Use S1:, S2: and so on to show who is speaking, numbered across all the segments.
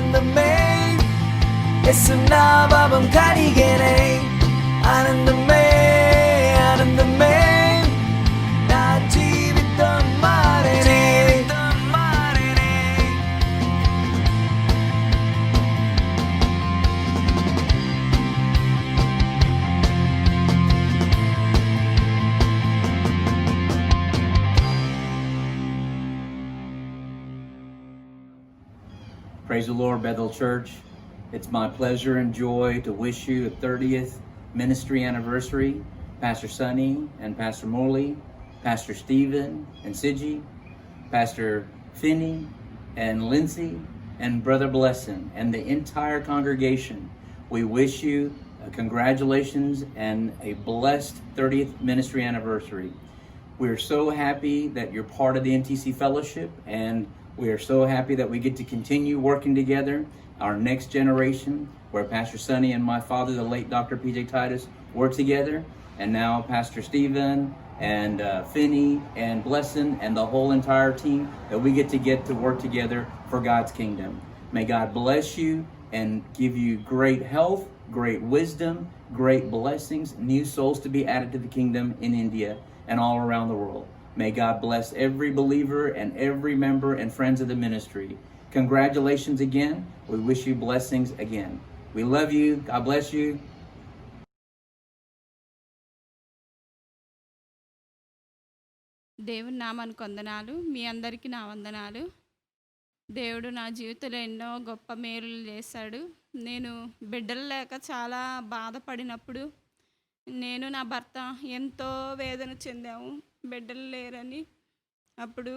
S1: ఆనందమే ఎస్సునాభావం కలిగేనే ఆనందమే ఆనందమే నా జీవితం మారేనే
S2: Praise the Lord, Bethel Church. It's my pleasure and joy to wish you a 30th ministry anniversary. Pastor Sonny and Pastor Morley, Pastor Stephen and Siji, Pastor Finney and Lindsay, and Brother Blessing, and the entire congregation. We wish you congratulations and a blessed 30th ministry anniversary. We're so happy that you're part of the NTC Fellowship, and we are so happy that we get to continue working together, our next generation, where Pastor Sonny and my father, the late Dr. P.J. Titus, work together, and now Pastor Stephen and Finney and Blessing and the whole entire team, that we get to work together for God's kingdom. May God bless you and give you great health, great wisdom, great blessings, new souls to be added to the kingdom in India and all around the world. May God bless every believer and every member and friends of the ministry. Congratulations again. We wish you blessings again. We love you. God bless you.
S3: దేవుని నామానికి వందనాలు. మీ అందరికీ నా వందనాలు. దేవుడు నా జీవితంలో ఎన్నో గొప్ప మేలులు చేశాడు. నేను బిడ్డలు లేక చాలా బాధపడినప్పుడు నేను నా భర్త ఎంతో వేదన చెందాము, బిడ్డలు లేరని. అప్పుడు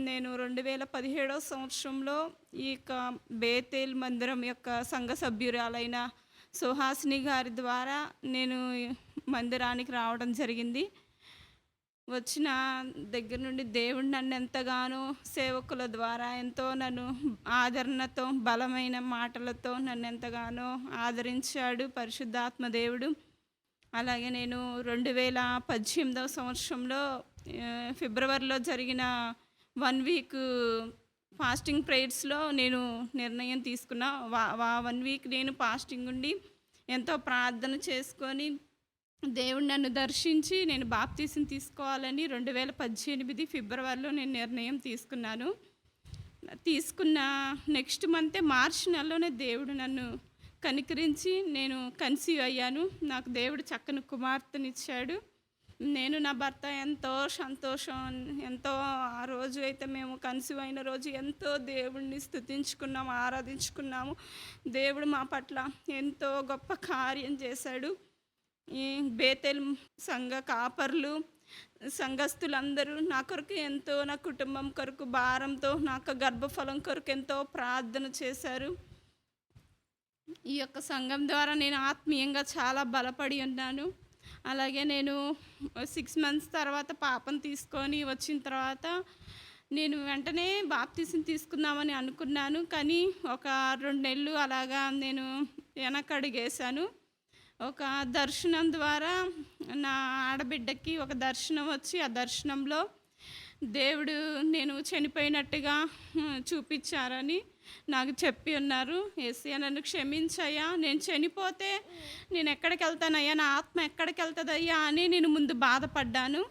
S3: నేను 2017 సంవత్సరంలో ఈ యొక్క బేతేల్ మందిరం యొక్క సంఘ సభ్యురాలైన సుహాసిని గారి ద్వారా నేను మందిరానికి రావడం జరిగింది. వచ్చిన దగ్గర నుండి దేవుడు నన్ను ఎంతగానో సేవకుల ద్వారా ఎంతో నన్ను ఆదరణతో బలమైన మాటలతో నన్ను ఎంతగానో ఆదరించాడు పరిశుద్ధాత్మ దేవుడు. అలాగే నేను 2018 సంవత్సరంలో ఫిబ్రవరిలో జరిగిన 1 వీక్ ఫాస్టింగ్ ప్రేయర్స్లో నేను నిర్ణయం తీసుకున్నా. 1 వీక్ నేను ఫాస్టింగ్ ఉండి ఎంతో ప్రార్థన చేసుకొని దేవుడు నన్ను దర్శించి నేను బాప్తీసం తీసుకోవాలని 2018 ఫిబ్రవరిలో నేను నిర్ణయం తీసుకున్నాను. తీసుకున్న నెక్స్ట్ మంతే మార్చి నెలలోనే దేవుడు నన్ను కనికరించి నేను కన్సీవ్ అయ్యాను. నాకు దేవుడు చక్కని కుమార్తెనిచ్చాడు. నేను నా భర్త ఎంతో సంతోషం, ఎంతో ఆ రోజు అయితే మేము కన్సీవ్ అయిన రోజు ఎంతో దేవుడిని స్తుతించుకున్నాము, ఆరాధించుకున్నాము. దేవుడు మా పట్ల ఎంతో గొప్ప కార్యం చేశాడు. ఈ బేతేల్ సంఘ కాపర్లు, సంఘస్థులందరూ నా కొరకు ఎంతో, నా కుటుంబం కొరకు భారంతో, నాకు గర్భఫలం కొరకు ఎంతో ప్రార్థన చేశారు. ఈ యొక్క సంఘం ద్వారా నేను ఆత్మీయంగా చాలా బలపడి ఉన్నాను. అలాగే నేను 6 మంత్స్ తర్వాత పాపను తీసుకొని వచ్చిన తర్వాత నేను వెంటనే బాప్తీసం తీసుకుందామని అనుకున్నాను. కానీ ఒక 2 నెలలు అలాగా నేను వెనకడుగేశాను. ఒక దర్శనం ద్వారా నా ఆడబిడ్డకి ఒక దర్శనం వచ్చి, ఆ దర్శనంలో దేవుడు నేను చనిపోయినట్టుగా చూపించారని నాకు చెప్పి ఉన్నారు. యేసయ్య నన్ను క్షమించయ్యా, నేను చనిపోతే నేను ఎక్కడికి వెళ్తానయ్యా, నా ఆత్మ ఎక్కడికి వెళ్తుందయ్యా అని నేను ముందు బాధపడ్డాను.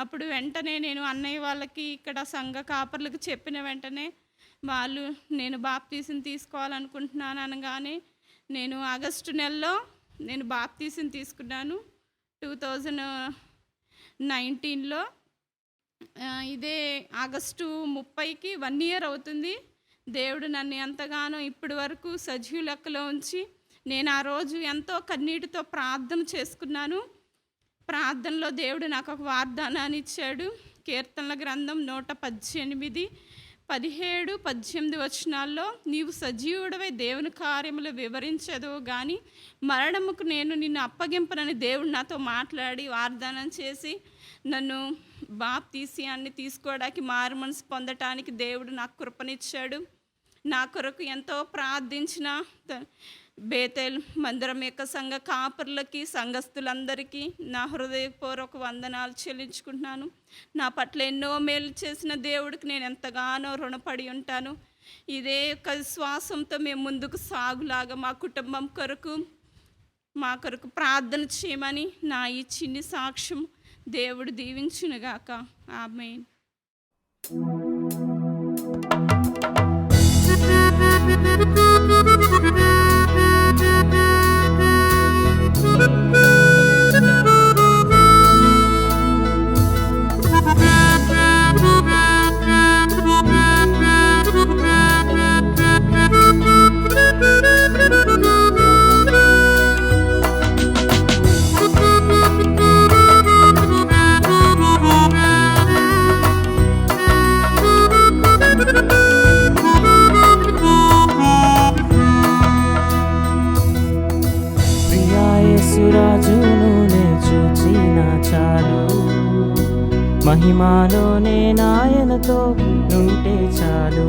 S3: అప్పుడు వెంటనే నేను అన్నయ్య వాళ్ళకి, ఇక్కడ సంఘ కాపర్లకు చెప్పిన వెంటనే వాళ్ళు నేను బాప్తీసం తీసుకోవాలనుకుంటున్నాను అనగానే నేను ఆగస్టు నెలలో నేను బాప్తీసం తీసుకున్నాను 2019లో. ఇదే ఆగస్టు 30కి 1 ఇయర్ అవుతుంది. దేవుడు నన్ను ఎంతగానో ఇప్పటి వరకు సజీవ లెక్కలో ఉంచి, నేను ఆ రోజు ఎంతో కన్నీటితో ప్రార్థన చేసుకున్నాను. ప్రార్థనలో దేవుడు నాకు ఒక వాగ్దానాన్ని ఇచ్చాడు. కీర్తనల గ్రంథం 118, 17, 18 వచనాల్లో, నీవు సజీవుడవై దేవుని కార్యములు వివరించదు కానీ మరణముకు నేను నిన్ను అప్పగింపనని దేవుడు నాతో మాట్లాడి వాగ్దానం చేసి నన్ను బాప్తీసాన్ని తీసుకోవడానికి, మారు మనసు పొందటానికి దేవుడు నాకు కృపనిచ్చాడు. నా కొరకు ఎంతో ప్రార్థించిన బేతేల్ మందిరం యొక్క సంఘ కాపర్లకి, సంఘస్థులందరికీ నా హృదయపూర్వక వందనాలు చెల్లించుకుంటున్నాను. నా పట్ల ఎన్నో మేలు చేసిన దేవుడికి నేను ఎంతగానో రుణపడి ఉంటాను. ఇదే యొక్క విశ్వాసంతో మేము ముందుకు సాగులాగా మా కుటుంబం కొరకు మా కొరకు ప్రార్థన చేయమని నా ఈ చిన్ని సాక్ష్యం దేవుడు దీవించునుగాక. ఆమేన్.
S1: ప్రియా యేసురాజును నే చూచిన చాలు, మహిమాలోనే నాయనతో నుంటే చాలు.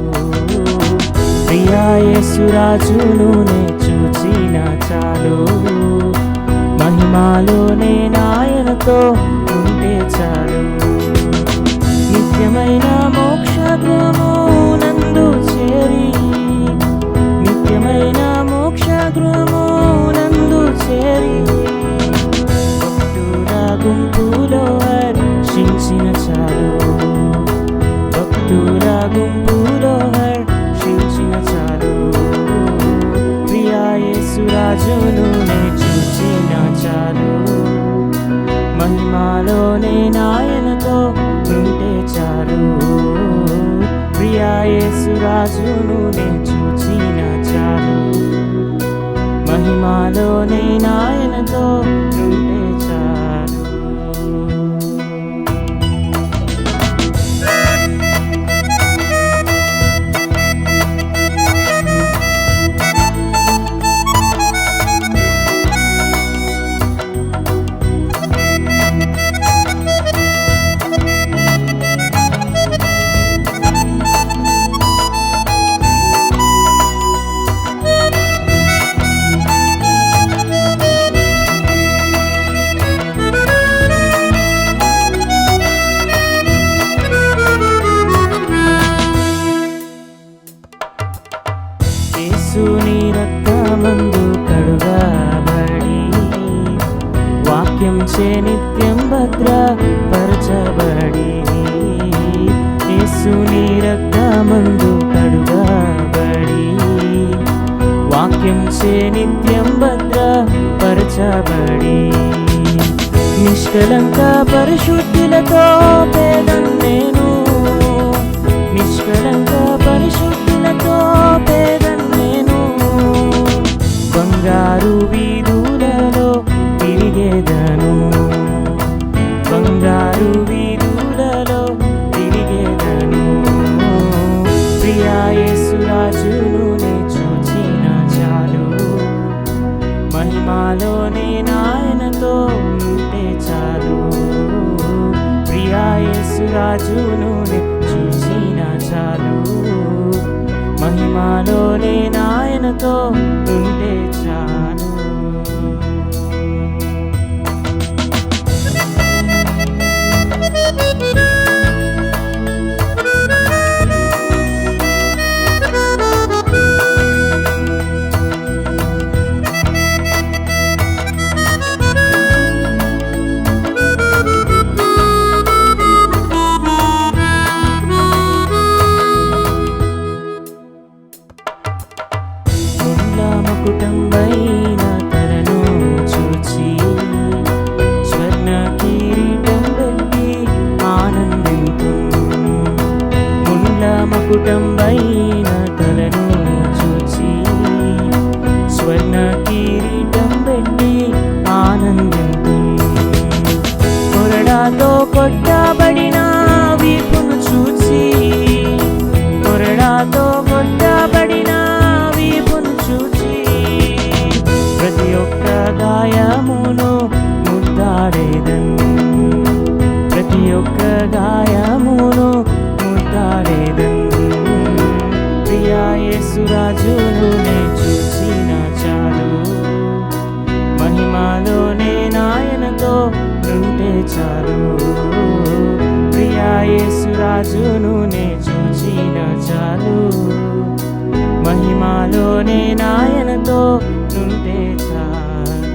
S1: ప్రియా యేసురాజును నే చూచిన చాలు, మహిమాలోనే నాయనతో నుంటే చాలు. నిత్యమైన మోక్షగృహము నందు చేరి, నిత్యమైన మోక్షగృహము నందు చేరి, భక్తుల గుంపులో హర్షించిన చాలు, భక్తుల గుంపులో హర్షించిన చాలు. ప్రియా యేసురాజును నే చూచిన చాలు, మహిమాలోనే నాయనతో ఉంటే చాలు. ప్రియా యేసురాజును నే చూచిన చాలు, మహిమాలోనే నాయనతో ఉంటే చాలు. యేసుని రక్తమందు కడుగబడి, వాక్యం చే నిత్యం భద్రపరచబడి, యేసుని రక్తమందు కడుగబడి, వాక్యం చే నిత్యం భద్రపరచబడి, నిష్కలంక పరిశుద్ధులతో పేదం నేను, నిష్కలంక పరిశుద్ధులతో పేదం నేను. బంగారు వీధులలో తిరిగేదను, బంగారు వీధులలో తిరిగేదను. ప్రియా యేసురాజును నే చూచిన చాలు, మహిమాలోనే నాయనతో ఉంటే చాలు. ప్రియా యేసురాజును నే చూచిన చాలు, మహిమాలోనే నాయనతో ఉంటే చాలు. మకుటంబైన తలను చూచి, స్వర్ణ కిరీటం పెట్టి ఆనందింతు. ముళ్ళ మకుటంబైన తలను చూచి, స్వర్ణ కిరీటం పెట్టి ఆనందింతు. కొరడాతో కొట్టబడిన వీపును చూచి, కొరడాతో కొట్టబడిన వీపును చూచి, ప్రతి ఒక్క గాయమును ముద్దాడేదన్, ప్రతి ఒక్క గాయమును ముద్దాడేదన్. ప్రియా యేసురాజును నే చూసిన చాలు, మహిమాలోనే నాయనతో ఉంటే చాలు. ప్రియా యేసురాజును నే చూచిన చాలు, మహిమలోనే నాయనతో నుంటే చాలు.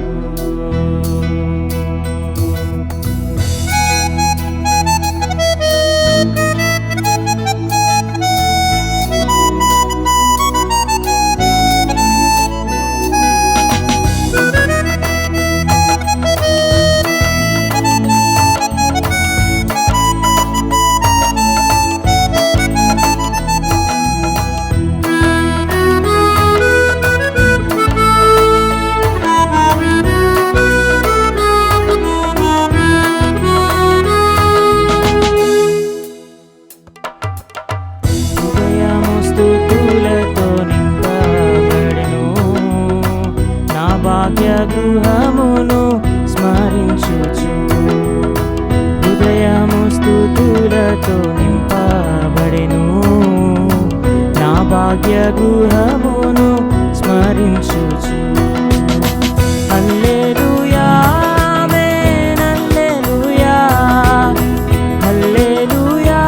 S1: హృదయము స్తుతులతో నింపబడెను, నా భాగ్య గృహమును స్మరించుచు. హృదయము స్తుతులతో నింపబడెను, నా భాగ్య గృహమును స్మరించుచు. హల్లెలూయా, ఆమేన్, హల్లెలూయా, హల్లెలూయా,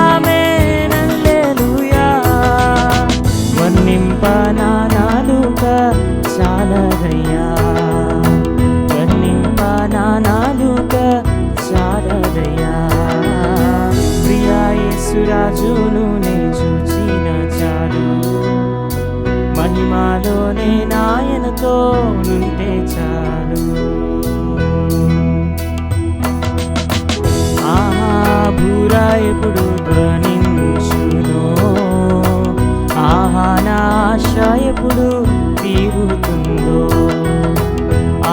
S1: ఆమేన్, హల్లెలూయా. వర్ణింప నా నాలుక చాలదయ్యా, వర్ణింప నా నాలుక చాలదయ్యా. ప్రియా యేసురాజును నే చూచిన చాలు, మహిమలోనే నాయనతో నుంటే చాలు. ఆహా బూరా ఎప్పుడు ధ్వనించునో, ఆహా నా ఆశ ఎప్పుడు తీరుతుందో.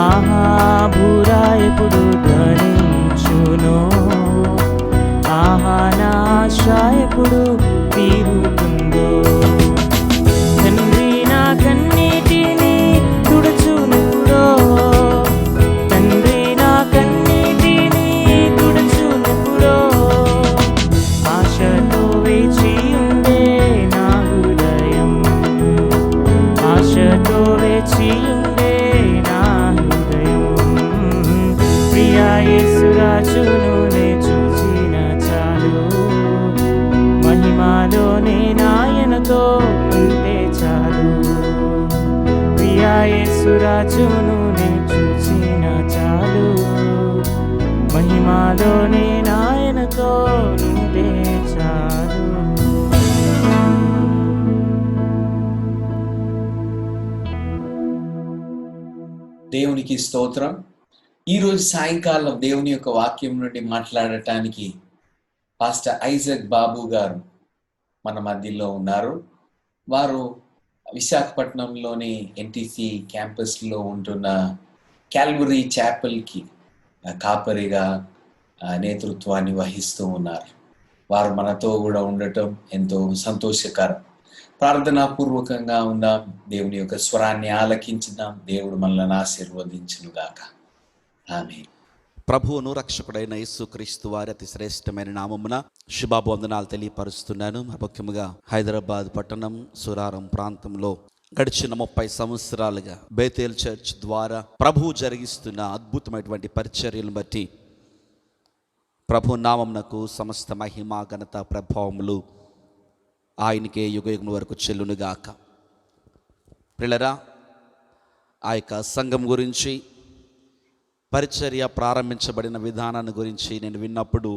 S1: ఆహా బూరా ఎప్పుడు ధ్వనించునో, ఆహా నా ఆశ ఎప్పుడు తీరుతుందో. తండ్రి నా కన్నీటిని తుడుచునుడో, తండ్రి నా కన్నీటిని తుడుచునుడో. ఆశతో వేచి ఉండే నా హృదయం, ఆశతో వేచి ఉండే నా హృదయం. ప్రియా యేసురాజును నే చూసిన చాలు, మహిమలోనే నాయనతో ఉంటే చాలు. ప్రియా యేసురాజును నే చూసిన చాలు, మహిమలోనే నాయనతో ఉంటే చాలు.
S4: దేవునికి స్తోత్రం. ఈరోజు సాయంకాలం దేవుని యొక్క వాక్యం నుండి మాట్లాడటానికి పాస్టర్ ఐజక్ బాబు గారు మన మధ్యలో ఉన్నారు. వారు విశాఖపట్నంలోని ఎన్టీసీ క్యాంపస్లో ఉంటున్న క్యాల్వరీ చాపెల్కి కాపరిగా నేతృత్వాన్ని వహిస్తూ ఉన్నారు. వారు మనతో కూడా ఉండటం ఎంతో సంతోషకరం. ప్రార్థనాపూర్వకంగా ఉందాం, దేవుని యొక్క స్వరాన్ని ఆలకించుదాం. దేవుడు మనల్ని ఆశీర్వదించునుగాక. ఆమేన్.
S5: ప్రభువును రక్షకుడైన యేసుక్రీస్తు వారి అతి శ్రేష్టమైన నామమున శుభాభివందనాలు తెలియపరుస్తున్నాను. ముఖ్యంగా హైదరాబాద్ పట్టణం సురారం ప్రాంతంలో గడిచిన 30 సంవత్సరాలుగా బేతేల్ చర్చ్ ద్వారా ప్రభువు జరిగిస్తున్న అద్భుతమైనటువంటి పరిచర్యలను బట్టి ప్రభు నామమునకు సమస్త మహిమ ఘనత ప్రభావములు ఆయనకే యుగయుగం వరకు చెల్లునుగాక. ప్రియులారా, ఆ యొక్క సంఘం గురించి, పరిచర్య ప్రారంభించబడిన విధానాన్ని గురించి నేను విన్నప్పుడు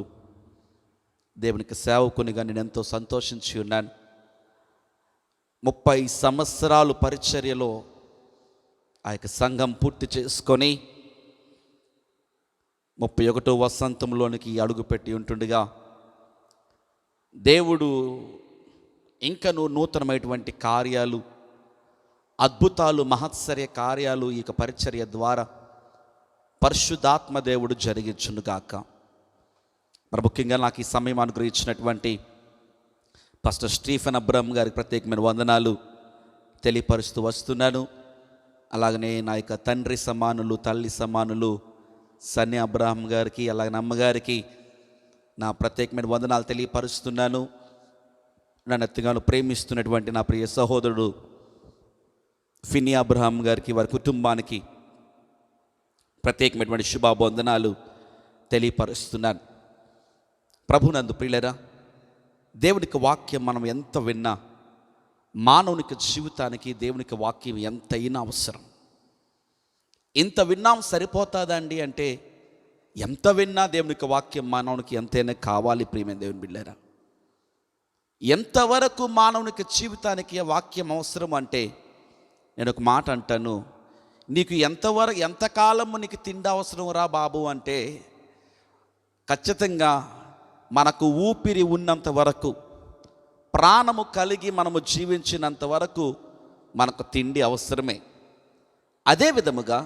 S5: దేవునికి సేవకునిగా నేను ఎంతో సంతోషించి ఉన్నాను. 30 సంవత్సరాలు పరిచర్యలో ఆ యొక్క సంఘం పూర్తి చేసుకొని 31వ వసంతంలోనికి అడుగుపెట్టి ఉంటుండగా దేవుడు ఇంకనూ నూతనమైనటువంటి కార్యాలు, అద్భుతాలు, మహత్సర్య కార్యాలు ఈ యొక్క పరిచర్య ద్వారా పరిశుద్ధాత్మ దేవుడు జరిగించునుగాక. మరి ముఖ్యంగా నాకు ఈ సమయం అనుగ్రహించినటువంటి పాస్టర్ స్టీఫెన్ అబ్రహం గారికి ప్రత్యేకమైన వందనాలు తెలియపరుస్తూ వస్తున్నాను. అలాగనే నా యొక్క తండ్రి సమానులు, తల్లి సమానులు సన్నీ అబ్రహం గారికి, అలాగే అమ్మగారికి నా ప్రత్యేకమైన వందనాలు తెలియపరుస్తున్నాను. నన్ను ఎంతగానో ప్రేమిస్తున్నటువంటి నా ప్రియ సహోదరుడు ఫినీ అబ్రహం గారికి, వారి కుటుంబానికి ప్రత్యేకమైనటువంటి శుభాభివందనాలు తెలియపరుస్తున్నాను. ప్రభునందు ప్రియులరా, దేవునికి వాక్యం మనం ఎంత విన్నా మానవునికి జీవితానికి దేవునికి వాక్యం ఎంతైనా అవసరం. ఇంత విన్నాం సరిపోతుందండి అంటే ఎంత విన్నా దేవునికి వాక్యం మానవునికి ఎంతైనా కావాలి. ప్రియమైన దేవుని బిడ్డలారా, ఎంతవరకు మానవునికి జీవితానికి వాక్యం అవసరం అంటే నేను ఒక మాట అంటాను, నీకు ఎంతకాలము నీకు తిండి అవసరం రా బాబు అంటే ఖచ్చితంగా మనకు ఊపిరి ఉన్నంత వరకు, ప్రాణము కలిగి మనము జీవించినంత వరకు మనకు తిండి అవసరమే. అదే విధముగా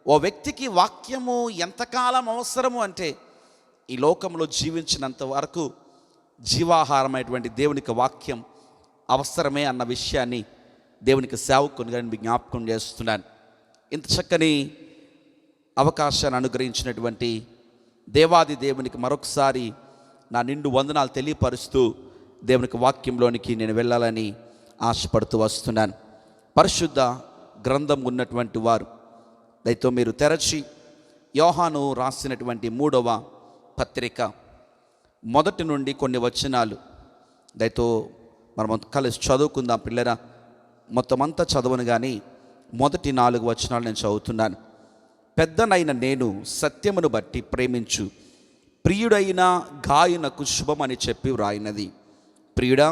S5: ఓ వ్యక్తికి వాక్యము ఎంతకాలం అవసరము అంటే ఈ లోకంలో జీవించినంత వరకు జీవాహారమైనటువంటి దేవునికి వాక్యం అవసరమే అన్న విషయాన్ని దేవునికి సేవకునిగా నేను జ్ఞాపకం చేస్తున్నాను. ఇంత చక్కని అవకాశాన్ని అనుగ్రహించినటువంటి దేవాది దేవునికి మరొకసారి నా నిండు వందనాలు తెలియపరుస్తూ దేవునికి వాక్యంలోనికి నేను వెళ్ళాలని ఆశపడుతూ వస్తున్నాను. పరిశుద్ధ గ్రంథం ఉన్నటువంటి వారు దయతో మీరు తెరచి యోహాను రాసినటువంటి 3వ పత్రిక మొదటి నుండి కొన్ని వచనాలు దయతో మనం కలిసి చదువుకుందాం. పిల్లరా, మొత్తం అంతా చదవను కానీ మొదటి 4 వచనాలు నేను చదువుతున్నాను. పెద్దనైన నేను సత్యమును బట్టి ప్రేమించు ప్రియుడైన గాయునకు శుభమని చెప్పి వ్రాయినది. ప్రియుడా,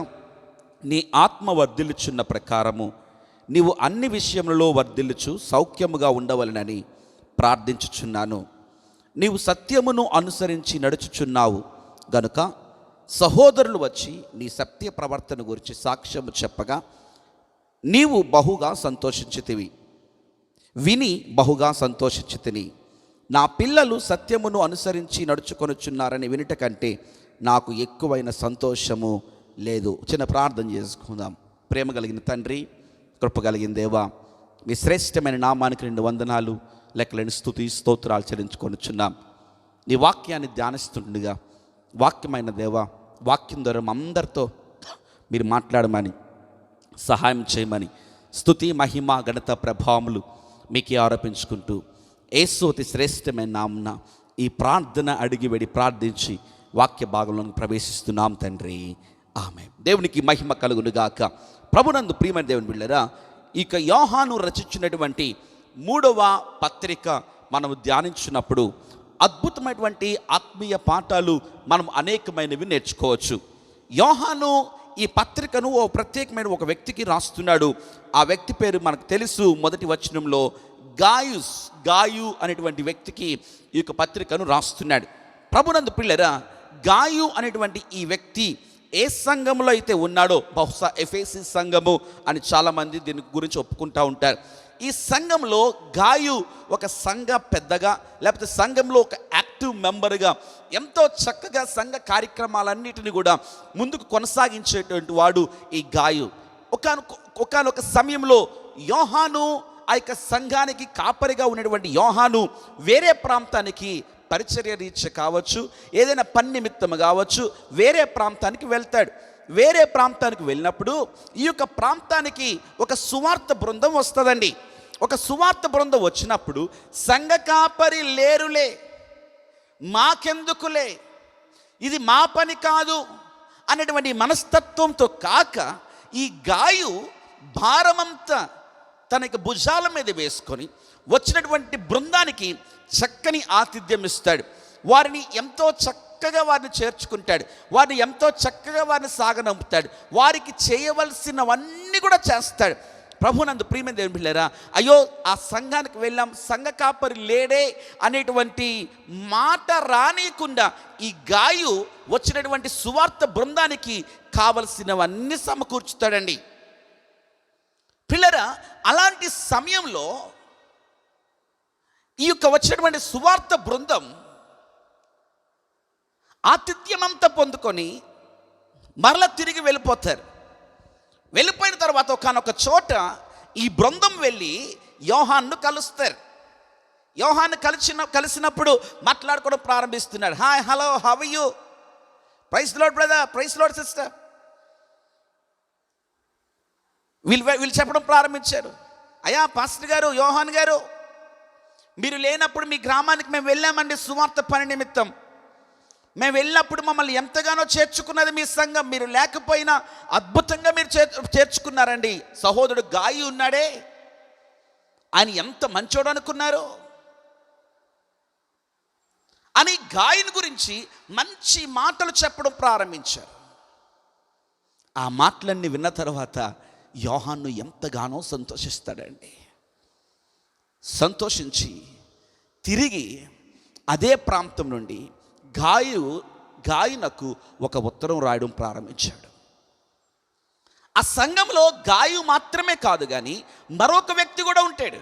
S5: నీ ఆత్మ వర్ధిల్లుచున్న ప్రకారము నీవు అన్ని విషయములలో వర్ధిల్లుచు సౌఖ్యముగా ఉండవలనని ప్రార్థించుచున్నాను. నీవు సత్యమును అనుసరించి నడుచుచున్నావు గనుక సహోదరులు వచ్చి నీ సత్య ప్రవర్తన గురించి సాక్ష్యము చెప్పగా నీవు బహుగా సంతోషించితివి, విని బహుగా సంతోషించితిని. నా పిల్లలు సత్యమును అనుసరించి నడుచుకొనుచున్నారని వినుట కంటే నాకు ఎక్కువైన సంతోషము లేదు. చిన్న ప్రార్థన చేసుకుందాం. ప్రేమ కలిగిన తండ్రి, కృప కలిగిన దేవా, మీ శ్రేష్టమైన నామానికి 2 వందనాలు లెక్కలేని స్తుతి స్తోత్రాలు చెల్లించుకొనుచున్నాం. నీ వాక్యాన్ని ధ్యానిస్తుండగా వాక్యమైన దేవా, వాక్యం ద్వారా అందరితో మీరు మాట్లాడమని సహాయం చేయమని స్తుతి మహిమ ఘనత ప్రభావములు మీకే ఆరోపించుకుంటూ యేసు అతి శ్రేష్టమైన నామున ఈ ప్రార్థన అడిగి వెడి ప్రార్థించి వాక్య భాగంలోకి ప్రవేశిస్తున్నాం తండ్రి, ఆమేన్. దేవునికి మహిమ కలుగునుగాక. ప్రభునందు ప్రియమైన దేవుని బిడ్డలారా, ఇక యోహాను రచించినటువంటి 3వ పత్రిక మనం ధ్యానించినప్పుడు అద్భుతమైనటువంటి ఆత్మీయ పాఠాలు మనం అనేకమైనవి నేర్చుకోవచ్చు. యోహాను ఈ పత్రికను ఓ ప్రత్యేకమైన ఒక వ్యక్తికి రాస్తున్నాడు. ఆ వ్యక్తి పేరు మనకు తెలుసు. మొదటి వచనంలో గాయు అనేటువంటి వ్యక్తికి ఈ యొక్క పత్రికను రాస్తున్నాడు. ప్రభునందు పిల్లరా, గాయు అనేటువంటి ఈ వ్యక్తి ఏ సంఘంలో అయితే ఉన్నాడో, బహుశా ఎఫెసీ సంఘము అని చాలామంది దీని గురించి ఒప్పుకుంటూ ఉంటారు. ఈ సంఘంలో గాయు ఒక సంఘ పెద్దగా, లేకపోతే సంఘంలో ఒక యాక్టివ్ మెంబర్గా ఎంతో చక్కగా సంఘ కార్యక్రమాలన్నిటిని కూడా ముందుకు కొనసాగించేటువంటి వాడు ఈ గాయు. ఒకానొక సమయంలో యోహాను, ఆ యొక్క సంఘానికి కాపరిగా ఉన్నటువంటి యోహాను వేరే ప్రాంతానికి పరిచర్య రీత్యా కావచ్చు, ఏదైనా పని నిమిత్తం కావచ్చు, వేరే ప్రాంతానికి వెళ్తాడు. వేరే ప్రాంతానికి వెళ్ళినప్పుడు ఈ యొక్క ప్రాంతానికి ఒక సువార్త బృందం వస్తుందండి. ఒక సువార్త బృందం వచ్చినప్పుడు సంఘ కాపరి లేరులే, మాకెందుకులే, ఇది మా పని కాదు అనేటువంటి మనస్తత్వంతో కాక ఈ గాయు భారమంతా తనకి భుజాల మీద వేసుకొని వచ్చినటువంటి బృందానికి చక్కని ఆతిథ్యం ఇస్తాడు. వారిని ఎంతో చక్కగా వారిని చేర్చుకుంటాడు. వారిని ఎంతో చక్కగా వారిని సాగనంపుతాడు. వారికి చేయవలసినవన్నీ కూడా చేస్తాడు. ప్రభునందు ప్రియమైన దేవుని బిడ్డలారా, అయ్యో ఆ సంఘానికి వెళ్ళాం, సంఘ కాపరి లేడే అనేటువంటి మాట రానియకుండా ఈ గాయు వచ్చినటువంటి సువార్త బృందానికి కావలసినవన్నీ సమకూర్చుతాడండి. పిల్లరా, అలాంటి సమయంలో ఈ యొక్క వచ్చినటువంటి సువార్త బృందం ఆతిథ్యమంతా పొందుకొని మరలా తిరిగి వెళ్ళిపోతారు. వెళ్ళిపోయిన తర్వాత ఒకనొక చోట ఈ బృందం వెళ్ళి యోహాన్ను కలుస్తారు. యోహాన్ను కలిసినప్పుడు మాట్లాడుకోవడం ప్రారంభిస్తున్నాడు. Hi, hello, how are you? Praise lord brother, praise lord sister. వీళ్ళు చెప్పడం ప్రారంభించారు. అయ్యా పాస్టర్ గారు, యోహాన్ గారు, మీరు లేనప్పుడు మీ గ్రామానికి మేము వెళ్ళామండి సువార్త పని నిమిత్తం. మేము వెళ్ళినప్పుడు మమ్మల్ని ఎంతగానో చేర్చుకున్నది మీ సంఘం, మీరు లేకపోయినా అద్భుతంగా మీరు చేర్చుకున్నారండి. సహోదరుడు గాయి ఉన్నాడే, ఆయన ఎంత మంచోడు అనుకున్నారు అని గాయని గురించి మంచి మాటలు చెప్పడం ప్రారంభించారు. ఆ మాటలన్నీ విన్న తర్వాత యోహాను ఎంతగానో సంతోషిస్తాడండి. సంతోషించి తిరిగి అదే ప్రాంతం నుండి గాయనకు ఒక ఉత్తరం రాయడం ప్రారంభించాడు. ఆ సంఘంలో గాయు మాత్రమే కాదు కానీ మరొక వ్యక్తి కూడా ఉంటాడు.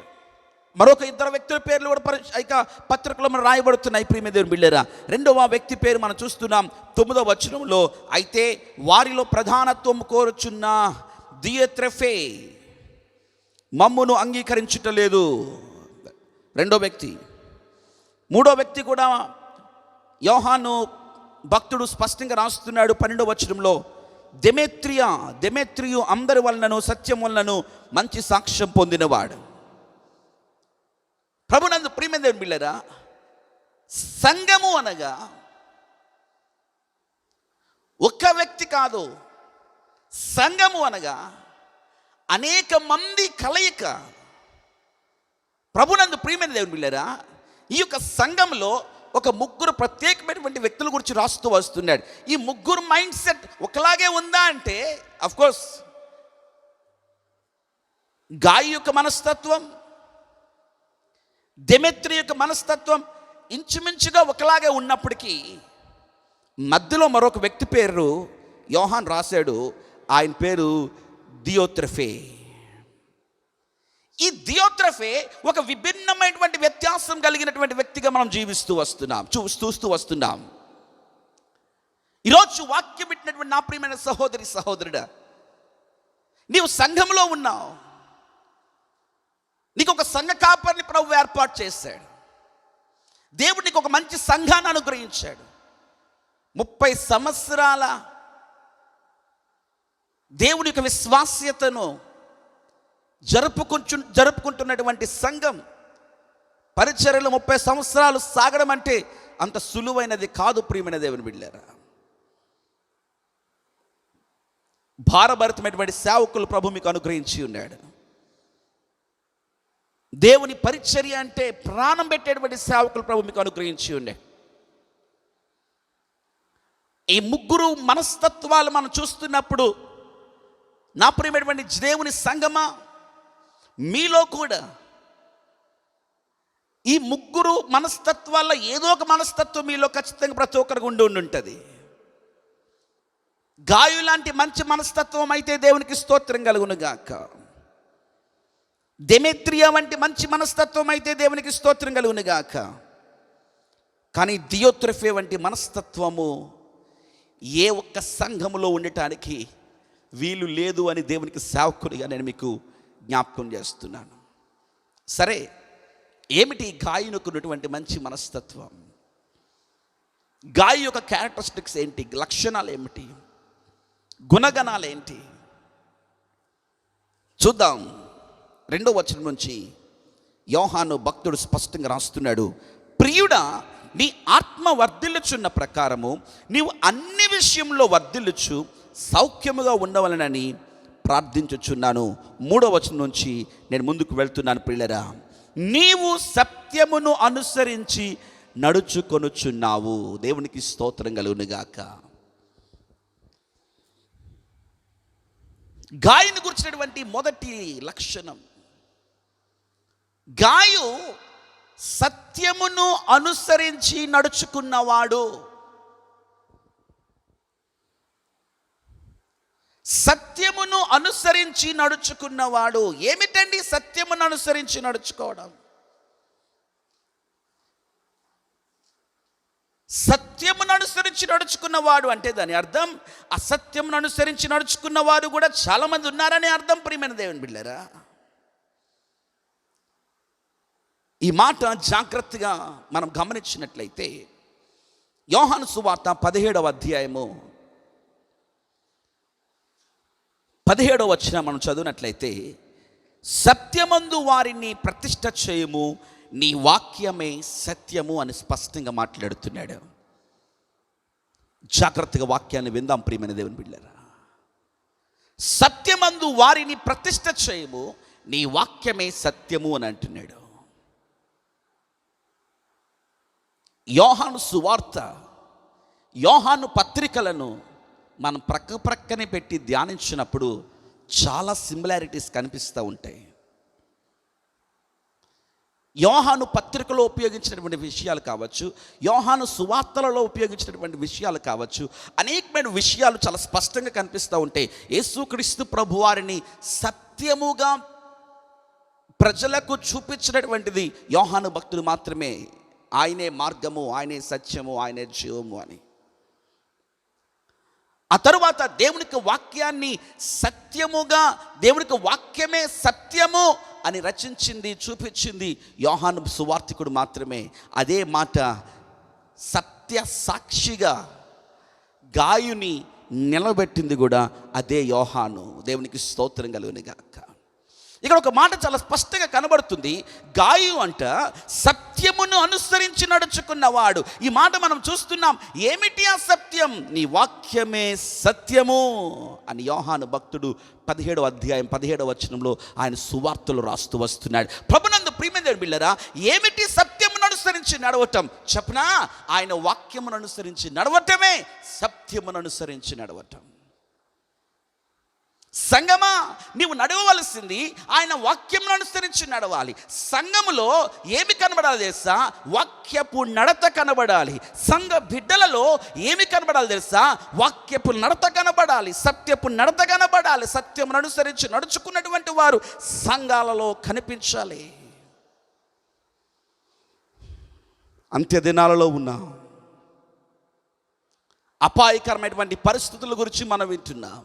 S5: మరొక ఇద్దరు వ్యక్తుల పేర్లు కూడా పత్రికలో మనం రాయబడుతున్నాయి. ప్రియమైన దేవుని బిడ్డలారా, రెండవ వ్యక్తి పేరు మనం చూస్తున్నాం 9వ వచనంలో. అయితే వారిలో ప్రధానత్వం కోరుచున్న దియోత్రెఫే మమ్మును అంగీకరించుటలేదు. రెండో వ్యక్తి. మూడో వ్యక్తి కూడా యోహాను భక్తుడు స్పష్టంగా రాస్తున్నాడు 12వ వచనంలో. దెమేత్రియు అందరి వలనను సత్యం వలనను మంచి సాక్ష్యం పొందినవాడు. ప్రభునందు ప్రియమైన దేవుని బిడ్డలారా, సంఘము అనగా ఒక్క వ్యక్తి కాదు. సంఘము అనగా అనేక మంది కలయిక. ప్రభునందు ప్రియమైన దేవుని బిడ్డలారా, ఈ యొక్క సంఘంలో ఒక ముగ్గురు ప్రత్యేకమైనటువంటి వ్యక్తుల గురించి రాస్తూ వస్తున్నాడు. ఈ ముగ్గురు మైండ్ సెట్ ఒకలాగే ఉందా అంటే అఫ్కోర్స్ గాయి యొక్క మనస్తత్వం, దెమెత్రి యొక్క మనస్తత్వం ఇంచుమించుగా ఒకలాగే ఉన్నప్పటికీ మధ్యలో మరొక వ్యక్తి పేరు యోహాన్ రాశాడు. ఆయన పేరు దియోత్రెఫే. ఈ దియోత్రెఫే ఒక విభిన్నమైనటువంటి వ్యత్యాసం కలిగినటువంటి వ్యక్తిగా మనం చూస్తూ వస్తున్నాం. ఈరోజు వాక్యం పెట్టినటువంటి నా ప్రియమైన సహోదరుడా, నీవు సంఘంలో ఉన్నావు. నీకు ఒక సంఘ కాపరిని ప్రభువు ఏర్పాటు చేశాడు. దేవుడు నీకు ఒక మంచి సంఘాన్ని అనుగ్రహించాడు. 30 సంవత్సరాల దేవుని యొక్క విశ్వాస్యతను జరుపుకుంటున్నటువంటి సంఘం పరిచర్యలు 30 సంవత్సరాలు సాగడం అంటే అంత సులువైనది కాదు. ప్రియమైన దేవుని బిడ్డలారా, భారభరితమైనటువంటి సేవకులు ప్రభు మీకు అనుగ్రహించి ఉన్నాడు. దేవుని పరిచర్య అంటే ప్రాణం పెట్టేటువంటి సేవకులు ప్రభు మీకు అనుగ్రహించి ఉన్నాడు. ఈ ముగ్గురు మనస్తత్వాలు మనం చూస్తున్నప్పుడు నా ప్రియమైనటువంటి దేవుని సంఘమా, మీలో కూడా ఈ ముగ్గురు మనస్తత్వాల్లో ఏదో ఒక మనస్తత్వం మీలో ఖచ్చితంగా ప్రతి ఒక్కరికి ఉండి ఉంటుంది. గాయు లాంటి మంచి మనస్తత్వం అయితే దేవునికి స్తోత్రం కలుగును గాక. దెమెత్రియా వంటి మంచి మనస్తత్వం అయితే దేవునికి స్తోత్రం కలుగును గాక. కానీ దియోత్రెఫే వంటి మనస్తత్వము ఏ ఒక్క సంఘములో ఉండటానికి వీలు లేదు అని దేవునికి సేవకునిగా నేను మీకు జ్ఞాపకం చేస్తున్నాను. సరే, ఏమిటి గాయనుకు ఉన్నటువంటి మంచి మనస్తత్వం? గాయ యొక్క క్యారెక్టరిస్టిక్స్ ఏంటి? లక్షణాలు ఏమిటి? గుణగణాలు ఏంటి? చూద్దాం. 2వ వచనం నుంచి యోహాను భక్తుడు స్పష్టంగా రాస్తున్నాడు. ప్రియుడా, నీ ఆత్మ వర్ధిల్లుచున్న ప్రకారము నీవు అన్ని విషయంలో వర్ధిల్లుచు సౌఖ్యముగా ఉండవలనని ప్రార్థించుచున్నాను. 3వ వచనం నుంచి నేను ముందుకు వెళ్తున్నాను. ప్రియులరా, నీవు సత్యమును అనుసరించి నడుచుకొనుచున్నావు. దేవునికి స్తోత్రం కలుగునుగాక. గాయను గురించినటువంటి మొదటి లక్షణం, గాయు సత్యమును అనుసరించి నడుచుకున్నవాడు. సత్యమును అనుసరించి నడుచుకున్నవాడు. ఏమిటండి సత్యమును అనుసరించి నడుచుకోవడం? సత్యమును అనుసరించి నడుచుకున్నవాడు అంటే దాని అర్థం అసత్యమును అనుసరించి నడుచుకున్నవారు కూడా చాలామంది ఉన్నారనే అర్థం. ప్రియమైన దేవుని బిడ్డలారా, ఈ మాట జాగ్రత్తగా మనం గమనించినట్లయితే యోహాను సువార్త 17వ అధ్యాయము 17వ వచనం మనం చదివినట్లయితే, సత్యమందు వారిని ప్రతిష్ఠ చేయము, నీ వాక్యమే సత్యము అని స్పష్టంగా మాట్లాడుతున్నాడు. జాగ్రత్తగా వాక్యాన్ని విందాం ప్రియమైన దేవుని బిడ్డలారా. సత్యమందు వారిని ప్రతిష్ఠ చేయము, నీ వాక్యమే సత్యము అని అంటున్నాడు. యోహాను సువార్త, యోహాను పత్రికలను మనం ప్రక్కనే పెట్టి ధ్యానించినప్పుడు చాలా సిమిలారిటీస్ కనిపిస్తూ ఉంటాయి. యోహాను పత్రికలో ఉపయోగించినటువంటి విషయాలు కావచ్చు, యోహాను సువార్తలలో ఉపయోగించినటువంటి విషయాలు కావచ్చు, అనేకమైన విషయాలు చాలా స్పష్టంగా కనిపిస్తూ ఉంటాయి. యేసుక్రీస్తు ప్రభువారిని సత్యముగా ప్రజలకు చూపించినటువంటిది యోహాను భక్తుడు మాత్రమే. ఆయనే మార్గము, ఆయనే సత్యము, ఆయనే జీవము అని. ఆ తరువాత దేవునికి వాక్యాన్ని సత్యముగా, దేవునికి వాక్యమే సత్యము అని రచించింది, చూపించింది యోహాను సువార్తికుడు మాత్రమే. అదే మాట సత్య సాక్షిగా గాయుని నిలబెట్టింది కూడా అదే యోహాను. దేవునికి స్తోత్రం కలుగునుగాక. ఇక్కడ ఒక మాట చాలా స్పష్టంగా కనబడుతుంది. గాయు అంట సత్యమును అనుసరించి నడుచుకున్నవాడు. ఈ మాట మనం చూస్తున్నాం. ఏమిటి ఆ సత్యం? నీ వాక్యమే సత్యము అని యోహాను భక్తుడు 17వ అధ్యాయం 17వ వచనంలో ఆయన సువార్తలు రాస్తూ వస్తున్నాడు. ప్రభునందు ప్రియమైన దేవుని బిడ్డలారా, ఏమిటి సత్యమును అనుసరించి నడవటం చెప్పనా? ఆయన వాక్యమును అనుసరించి నడవటమే సత్యమును అనుసరించి నడవటం. సంగమా, నీవు నడవవలసింది ఆయన వాక్యమును అనుసరించి నడవాలి. సంఘములో ఏమి కనబడాలి తెలుసా? వాక్యపు నడత కనబడాలి. సంఘ బిడ్డలలో ఏమి కనబడాలి తెలుసా? వాక్యపు నడత కనబడాలి, సత్యపు నడత కనబడాలి. సత్యమును అనుసరించి నడుచుకున్నటువంటి వారు సంఘాలలో కనిపించాలి. అంత్య దినాలలో ఉన్నాం. అపాయకరమైనటువంటి పరిస్థితుల గురించి మనం వింటున్నాం.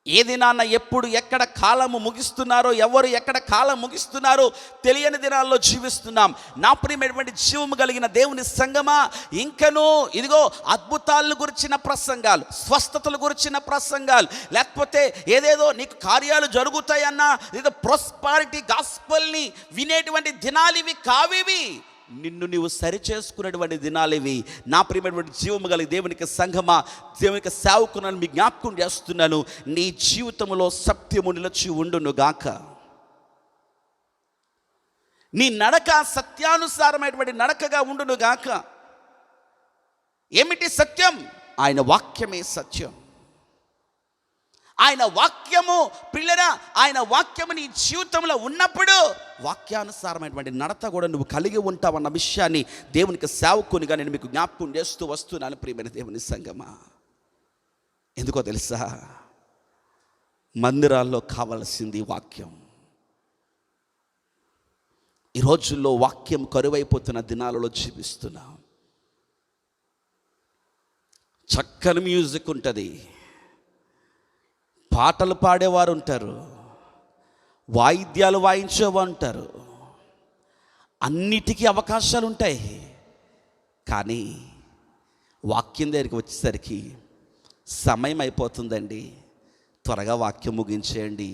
S5: ఏ దినాన్న ఎప్పుడు ఎక్కడ కాలము ముగిస్తున్నారో, ఎవరు ఎక్కడ కాలం ముగిస్తున్నారో తెలియని దినాల్లో జీవిస్తున్నాం. నా ప్రియమైనటువంటి జీవము కలిగిన దేవుని సంగమా, ఇంకనూ ఇదిగో అద్భుతాలను గురించిన ప్రసంగాలు, స్వస్థతల గురించిన ప్రసంగాలు, లేకపోతే ఏదేదో నీకు కార్యాలు జరుగుతాయన్నా ఏదో ప్రాస్పారిటీ గాస్పల్ని వినేటువంటి దినాలు ఇవి కావివి. నిన్ను నీవు సరిచేసుకునేటువంటి దినాలు ఇవి. నా ప్రియమైనటువంటి జీవము కలిగి దేవునికి సంఘమా, దేవునికి సేవకులను మీ జ్ఞాపకం చేస్తున్నాను. నీ జీవితంలో సత్యము నిలిచి ఉండును గాక. నీ నడక సత్యానుసారమైనటువంటి నడకగా ఉండును గాక. ఏమిటి సత్యం? ఆయన వాక్యమే సత్యం. ఆయన వాక్యము పిల్లరా, ఆయన వాక్యము నీ జీవితంలో ఉన్నప్పుడు వాక్యానుసారమైనటువంటి నడత కూడా నువ్వు కలిగి ఉంటావన్న విషయాన్ని దేవునికి సేవకునిగా నేను మీకు జ్ఞాపకం చేస్తూ వస్తున్నాను. ప్రియమైన దేవుని సంగమా, ఎందుకో తెలుసా? మందిరాల్లో కావలసింది వాక్యం. ఈ రోజుల్లో వాక్యం కరువైపోతున్న దినాలలో జీవిస్తున్నాం. చక్కని మ్యూజిక్ ఉంటుంది, పాటలు పాడేవారు ఉంటారు, వాయిద్యాలు వాయించేవారు ఉంటారు, అన్నిటికీ అవకాశాలు ఉంటాయి. కానీ వాక్యం దగ్గరికి వచ్చేసరికి సమయం అయిపోతుందండి, త్వరగా వాక్యం ముగించేయండి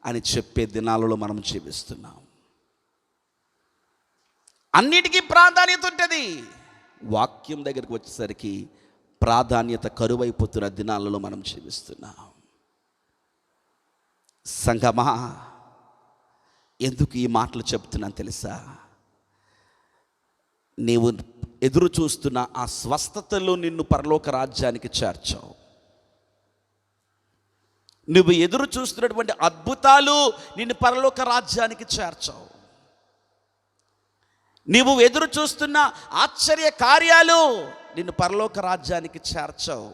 S5: అని చెప్పే దినాలలో మనం జీవిస్తున్నాం. అన్నిటికీ ప్రాధాన్యత ఉంటుంది, వాక్యం దగ్గరికి వచ్చేసరికి ప్రాధాన్యత కరువైపోతున్న దినాలలో మనం జీవిస్తున్నాం. సంగమా, ఎందుకు ఈ మాటలు చెప్తున్నాను తెలుసా? నీవు ఎదురు చూస్తున్న ఆ స్వస్థతలో నిన్ను పరలోక రాజ్యానికి చేర్చావు. నువ్వు ఎదురు చూస్తున్నటువంటి అద్భుతాలు నిన్ను పరలోక రాజ్యానికి చేర్చావు. నీవు ఎదురు చూస్తున్న ఆశ్చర్య కార్యాలు నిన్ను పరలోక రాజ్యానికి చేర్చావు.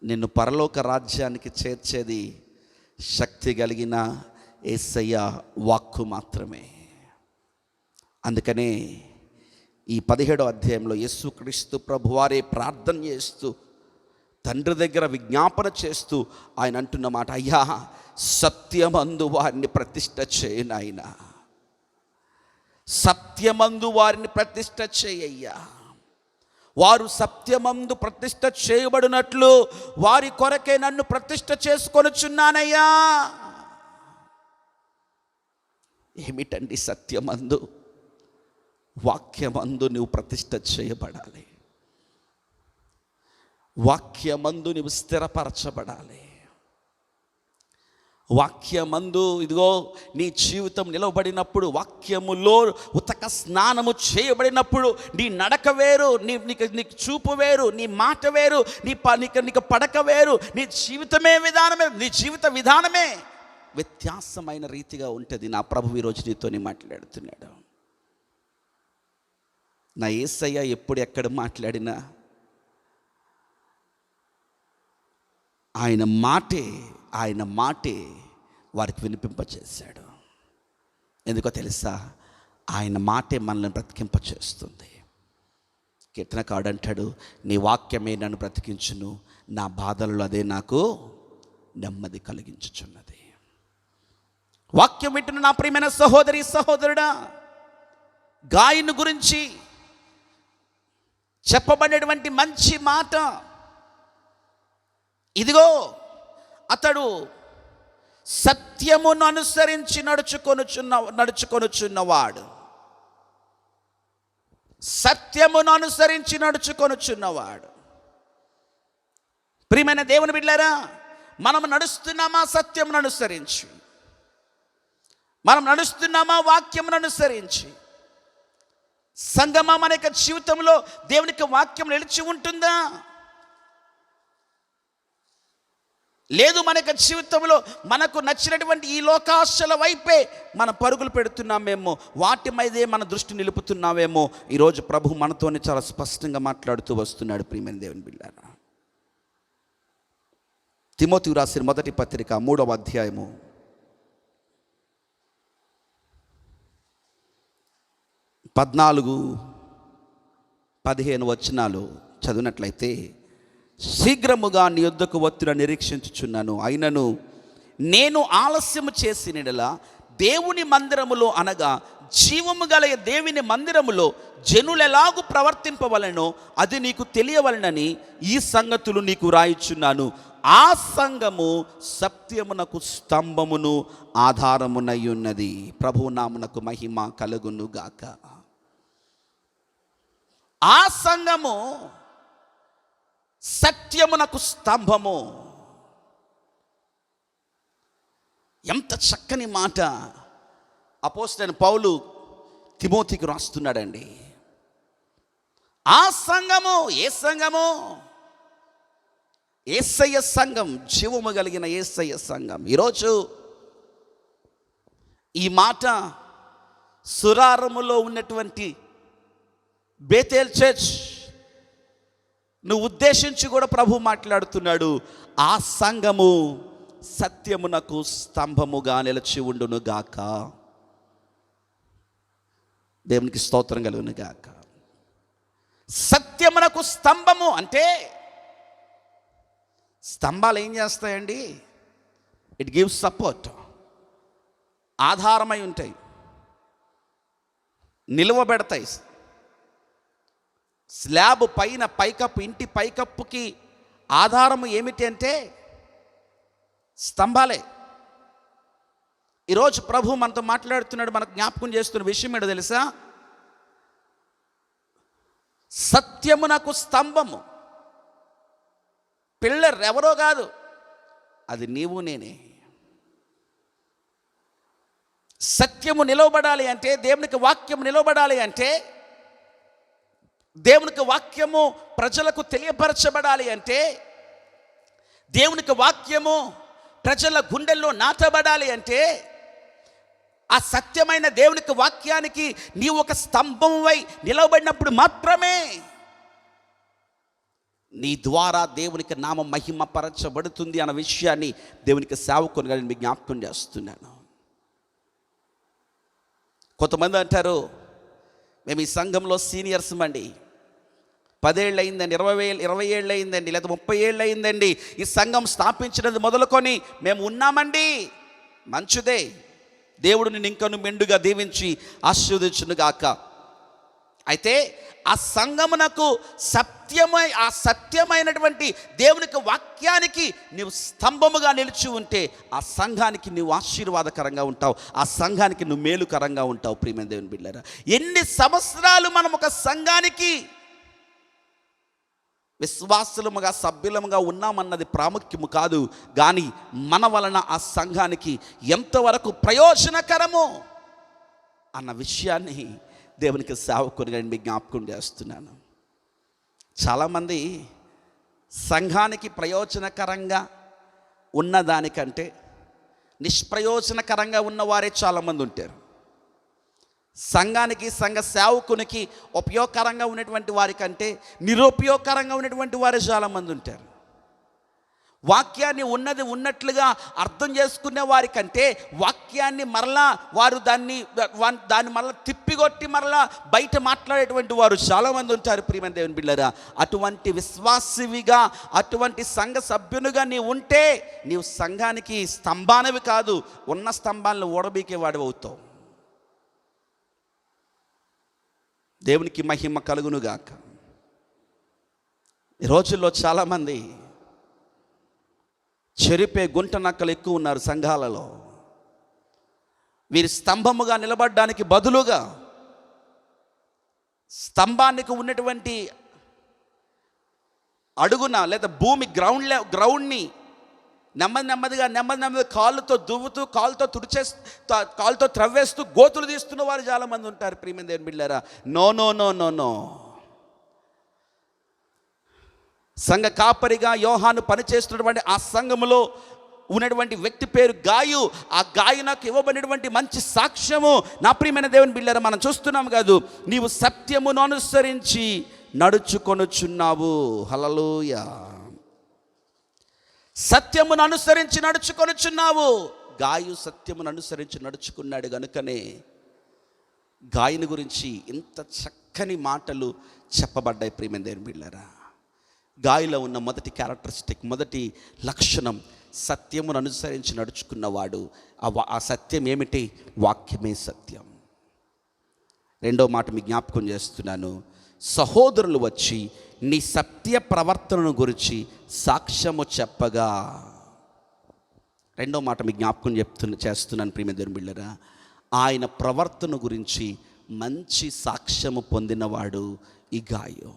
S5: నిన్ను పరలోక రాజ్యానికి చేర్చేది శక్తి కలిగిన యేసయ్య వాక్కు మాత్రమే. అందుకనే ఈ 17వ అధ్యాయంలో యేసుక్రీస్తు ప్రభువారే ప్రార్థన చేస్తూ తండ్రి దగ్గర విజ్ఞాపన చేస్తూ ఆయన అంటున్న మాట, అయ్యా సత్యమందు వారిని ప్రతిష్ఠ చేయి నాయనా, సత్యమందు వారిని ప్రతిష్ఠ చేయయ్యా. వారు సత్యమందు ప్రతిష్ఠ చేయబడినట్లు వారి కొరకే నన్ను ప్రతిష్ఠ చేసుకొనుచున్నానయ్యా. ఏమిటండి సత్యమందు? వాక్యమందు నువ్వు ప్రతిష్ఠ చేయబడాలి. వాక్యమందు నీవు స్థిరపరచబడాలి. వాక్యమందు ఇదిగో నీ జీవితం నిలవబడినప్పుడు, వాక్యములో ఉతక స్నానము చేయబడినప్పుడు నీ నడక వేరు, నీకు చూపు వేరు, నీ మాట వేరు, నీకు పడక వేరు, నీ జీవిత విధానమే వ్యత్యాసమైన రీతిగా ఉంటుంది. నా ప్రభువు ఈరోజు నీతోని మాట్లాడుతున్నాడు. నా యేసయ్య ఎప్పుడు ఎక్కడ మాట్లాడినా ఆయన మాటే వారికి వినిపింపచేశాడు. ఎందుకో తెలుసా? ఆయన మాటే మనల్ని బ్రతికింపచేస్తుంది. కీర్తనకారుడు అంటాడు, నీ వాక్యమే నన్ను బ్రతికించును, నా బాధలలో అదే నాకు నెమ్మది కలిగించుచున్నది. వాక్యం వింటున్న నా ప్రియమైన సహోదరి సహోదరుడా, గాయను గురించి చెప్పబడినటువంటి మంచి మాట ఇదిగో, అతడు సత్యమును అనుసరించి నడుచుకొనుచున్నవాడు. సత్యమును అనుసరించి నడుచుకొనుచున్నవాడు. ప్రియమైన దేవుని బిడ్డలారా, మనం నడుస్తున్నామా సత్యమును అనుసరించి? మనం నడుస్తున్నామా వాక్యమును అనుసరించి? సంగమా, మన యొక్క జీవితంలో దేవునికి వాక్యం నిలిచి ఉంటుందా? లేదు, మన యొక్క జీవితంలో మనకు నచ్చినటువంటి ఈ లోకాశల వైపే మన పరుగులు పెడుతున్నామేమో, వాటి మీదే మన దృష్టి నిలుపుతున్నామేమో. ఈరోజు ప్రభు మనతోనే చాలా స్పష్టంగా మాట్లాడుతూ వస్తున్నాడు. ప్రియమైన దేవుని బిడ్డలారా, తిమోతికి రాసిన మొదటి పత్రిక 3వ అధ్యాయము 14-15 వచనాలు చదివినట్లయితే, శీఘ్రముగా నీ యొద్దకు వచ్చుట నిరీక్షించుచున్నాను, అయినను నేను ఆలస్యము చేసిన యెడల దేవుని మందిరములో, అనగా జీవము గల దేవుని మందిరములో జనులెలాగు ప్రవర్తింపవలెనో అది నీకు తెలియవలెనని ఈ సంగతులు నీకు రాయిచున్నాను. ఆ సంఘము సత్యమునకు స్తంభమును ఆధారమునై ఉన్నది. ప్రభువు నామమునకు మహిమ కలుగును గాక. ఆ సంఘము సత్యమునకు స్తంభము. ఎంత చక్కని మాట అపోస్తలుడైన పౌలు తిమోతికి రాస్తున్నాడండి. ఆ సంఘము ఏ సంఘము? యేసయ్య సంఘం, జీవము కలిగిన యేసయ్య సంఘం. ఈరోజు ఈ మాట సురారములో ఉన్నటువంటి బేతేల్ చర్చ్ నువ్వు ఉద్దేశించి కూడా ప్రభు మాట్లాడుతున్నాడు. ఆ సంఘము సత్యమునకు స్తంభముగా నిలిచి ఉండును గాక. దేవునికి స్తోత్రం కలుగును గాక. సత్యమునకు స్తంభము అంటే, స్తంభాలు ఏం చేస్తాయండి? ఇట్ గివ్స్ సపోర్ట్, ఆధారమై ఉంటాయి, నిలువబెడతాయి. స్లాబ్ పైన పైకప్పు, ఇంటి పైకప్పుకి ఆధారము ఏమిటి అంటే స్తంభాలే. ఈరోజు ప్రభు మనతో మాట్లాడుతున్నాడు, మనకు జ్ఞాపకం చేస్తున్న విషయం ఏంటో తెలుసా? సత్యమునకు స్తంభము. పిల్లర్ ఎవరో కాదు, అది నీవు నేనే. సత్యము నిలవబడాలి అంటే, దేవునికి వాక్యము నిలవబడాలి అంటే, దేవునికి వాక్యము ప్రజలకు తెలియపరచబడాలి అంటే, దేవునికి వాక్యము ప్రజల గుండెల్లో నాటబడాలి అంటే, ఆ సత్యమైన దేవునికి వాక్యానికి నీవు ఒక స్తంభంపై నిలవబడినప్పుడు మాత్రమే నీ ద్వారా దేవునికి నామం మహిమపరచబడుతుంది అన్న విషయాన్ని దేవునికి సేవకునిగా నేను మీకు జ్ఞాపకం చేస్తున్నాను. కొంతమంది అంటారు, మేము ఈ సంఘంలో సీనియర్స్ అండి, 10 ఏళ్ళు అయిందండి, 20 ఏళ్ళు అయిందండి, లేదా 30 ఏళ్ళు అయిందండి, ఈ సంఘం స్థాపించినది మొదలుకొని మేము ఉన్నామండి. మంచిదే, దేవుడు నిన్ను ఇంకను మెండుగా దీవించి ఆశీర్వదించును గాక. అయితే ఆ సంఘమునకు ఆ సత్యమైనటువంటి దేవునికి వాక్యానికి నీవు స్తంభముగా నిలిచి ఉంటే ఆ సంఘానికి నువ్వు ఆశీర్వాదకరంగా ఉంటావు, ఆ సంఘానికి నువ్వు మేలుకరంగా ఉంటావు. ప్రియమైన దేవుని బిడ్డలారా, ఎన్ని సంవత్సరాలు మనం ఒక సంఘానికి విశ్వాసులముగా సభ్యులముగా ఉన్నామన్నది ప్రాముఖ్యము కాదు, కానీ మన వలన ఆ సంఘానికి ఎంతవరకు ప్రయోజనకరమో అన్న విషయాన్ని దేవునికి సేవకునిగా నేను మీకు జ్ఞాపకం చేస్తున్నాను. చాలామంది సంఘానికి ప్రయోజనకరంగా ఉన్నదానికంటే నిష్ప్రయోజనకరంగా ఉన్నవారే చాలామంది ఉంటారు. సంఘానికి సంఘ సేవకునికి ఉపయోగకరంగా ఉన్నటువంటి వారి కంటే నిరుపయోగకరంగా ఉన్నటువంటి వారే చాలామంది ఉంటారు. వాక్యాన్ని ఉన్నది ఉన్నట్లుగా అర్థం చేసుకునే వారి కంటే వాక్యాన్ని మరలా వారు దాన్ని మరలా తిప్పికొట్టి మరలా బయట మాట్లాడేటువంటి వారు చాలామంది ఉంటారు. ప్రియమైన దేవుని బిడ్డలారా, అటువంటి విశ్వాసివిగా అటువంటి సంఘ సభ్యునిగా నీవు ఉంటే నీవు సంఘానికి స్తంభానవి కాదు, ఉన్న స్తంభాలను ఓడబీకేవాడు అవుతావు. దేవునికి మహిమ కలుగునుగాక. ఈ రోజుల్లో చాలామంది చెరిపే గుంట నక్కలు ఎక్కువ ఉన్నారు సంఘాలలో. వీరి స్తంభముగా నిలబడడానికి బదులుగా స్తంభానికి ఉన్నటువంటి అడుగున లేదా భూమి గ్రౌండ్ని నెమ్మదిగా కాళ్ళతో దువ్వుతూ కాళ్ళతో కాళ్ళతో త్రవ్వేస్తూ గోతులు తీస్తున్న వారు చాలామంది ఉంటారు. ప్రియమైన దేవుని బిడ్డలారా, no no no no no. సంఘ కాపరిగా యోహాను పనిచేస్తున్నటువంటి ఆ సంఘములో ఉన్నటువంటి వ్యక్తి పేరు గాయు. ఆ గాయునకు ఇవ్వబడినటువంటి మంచి సాక్ష్యము నా ప్రియమైన దేవుని బిడ్డలారా మనం చూస్తున్నాం కాదు, నీవు సత్యమును అనుసరించి నడుచుకొనుచున్నావు. హల్లెలూయా. సత్యమును అనుసరించి నడుచుకొనుచున్నావు. గాయు సత్యమును అనుసరించి నడుచుకున్నాడు గనుకనే గాయని గురించి ఇంత చక్కని మాటలు చెప్పబడ్డాయి. ప్రియమైన దేవుని బిడ్డలారా, గాయలో ఉన్న మొదటి క్యారెక్టరిస్టిక్, మొదటి లక్షణం సత్యమును అనుసరించి నడుచుకున్నవాడు. ఆ సత్యం ఏమిటి? వాక్యమే సత్యం. రెండో మాట మీ జ్ఞాపకం చేస్తున్నాను, సహోదరులు వచ్చి నీ సత్య ప్రవర్తనను గురించి సాక్ష్యము చెప్పగా. రెండో మాట మీ జ్ఞాపకం చేస్తున్నాను ప్రియమైన దేవుని బిడ్డలారా, ఆయన ప్రవర్తన గురించి మంచి సాక్ష్యము పొందినవాడు ఈ గాయు.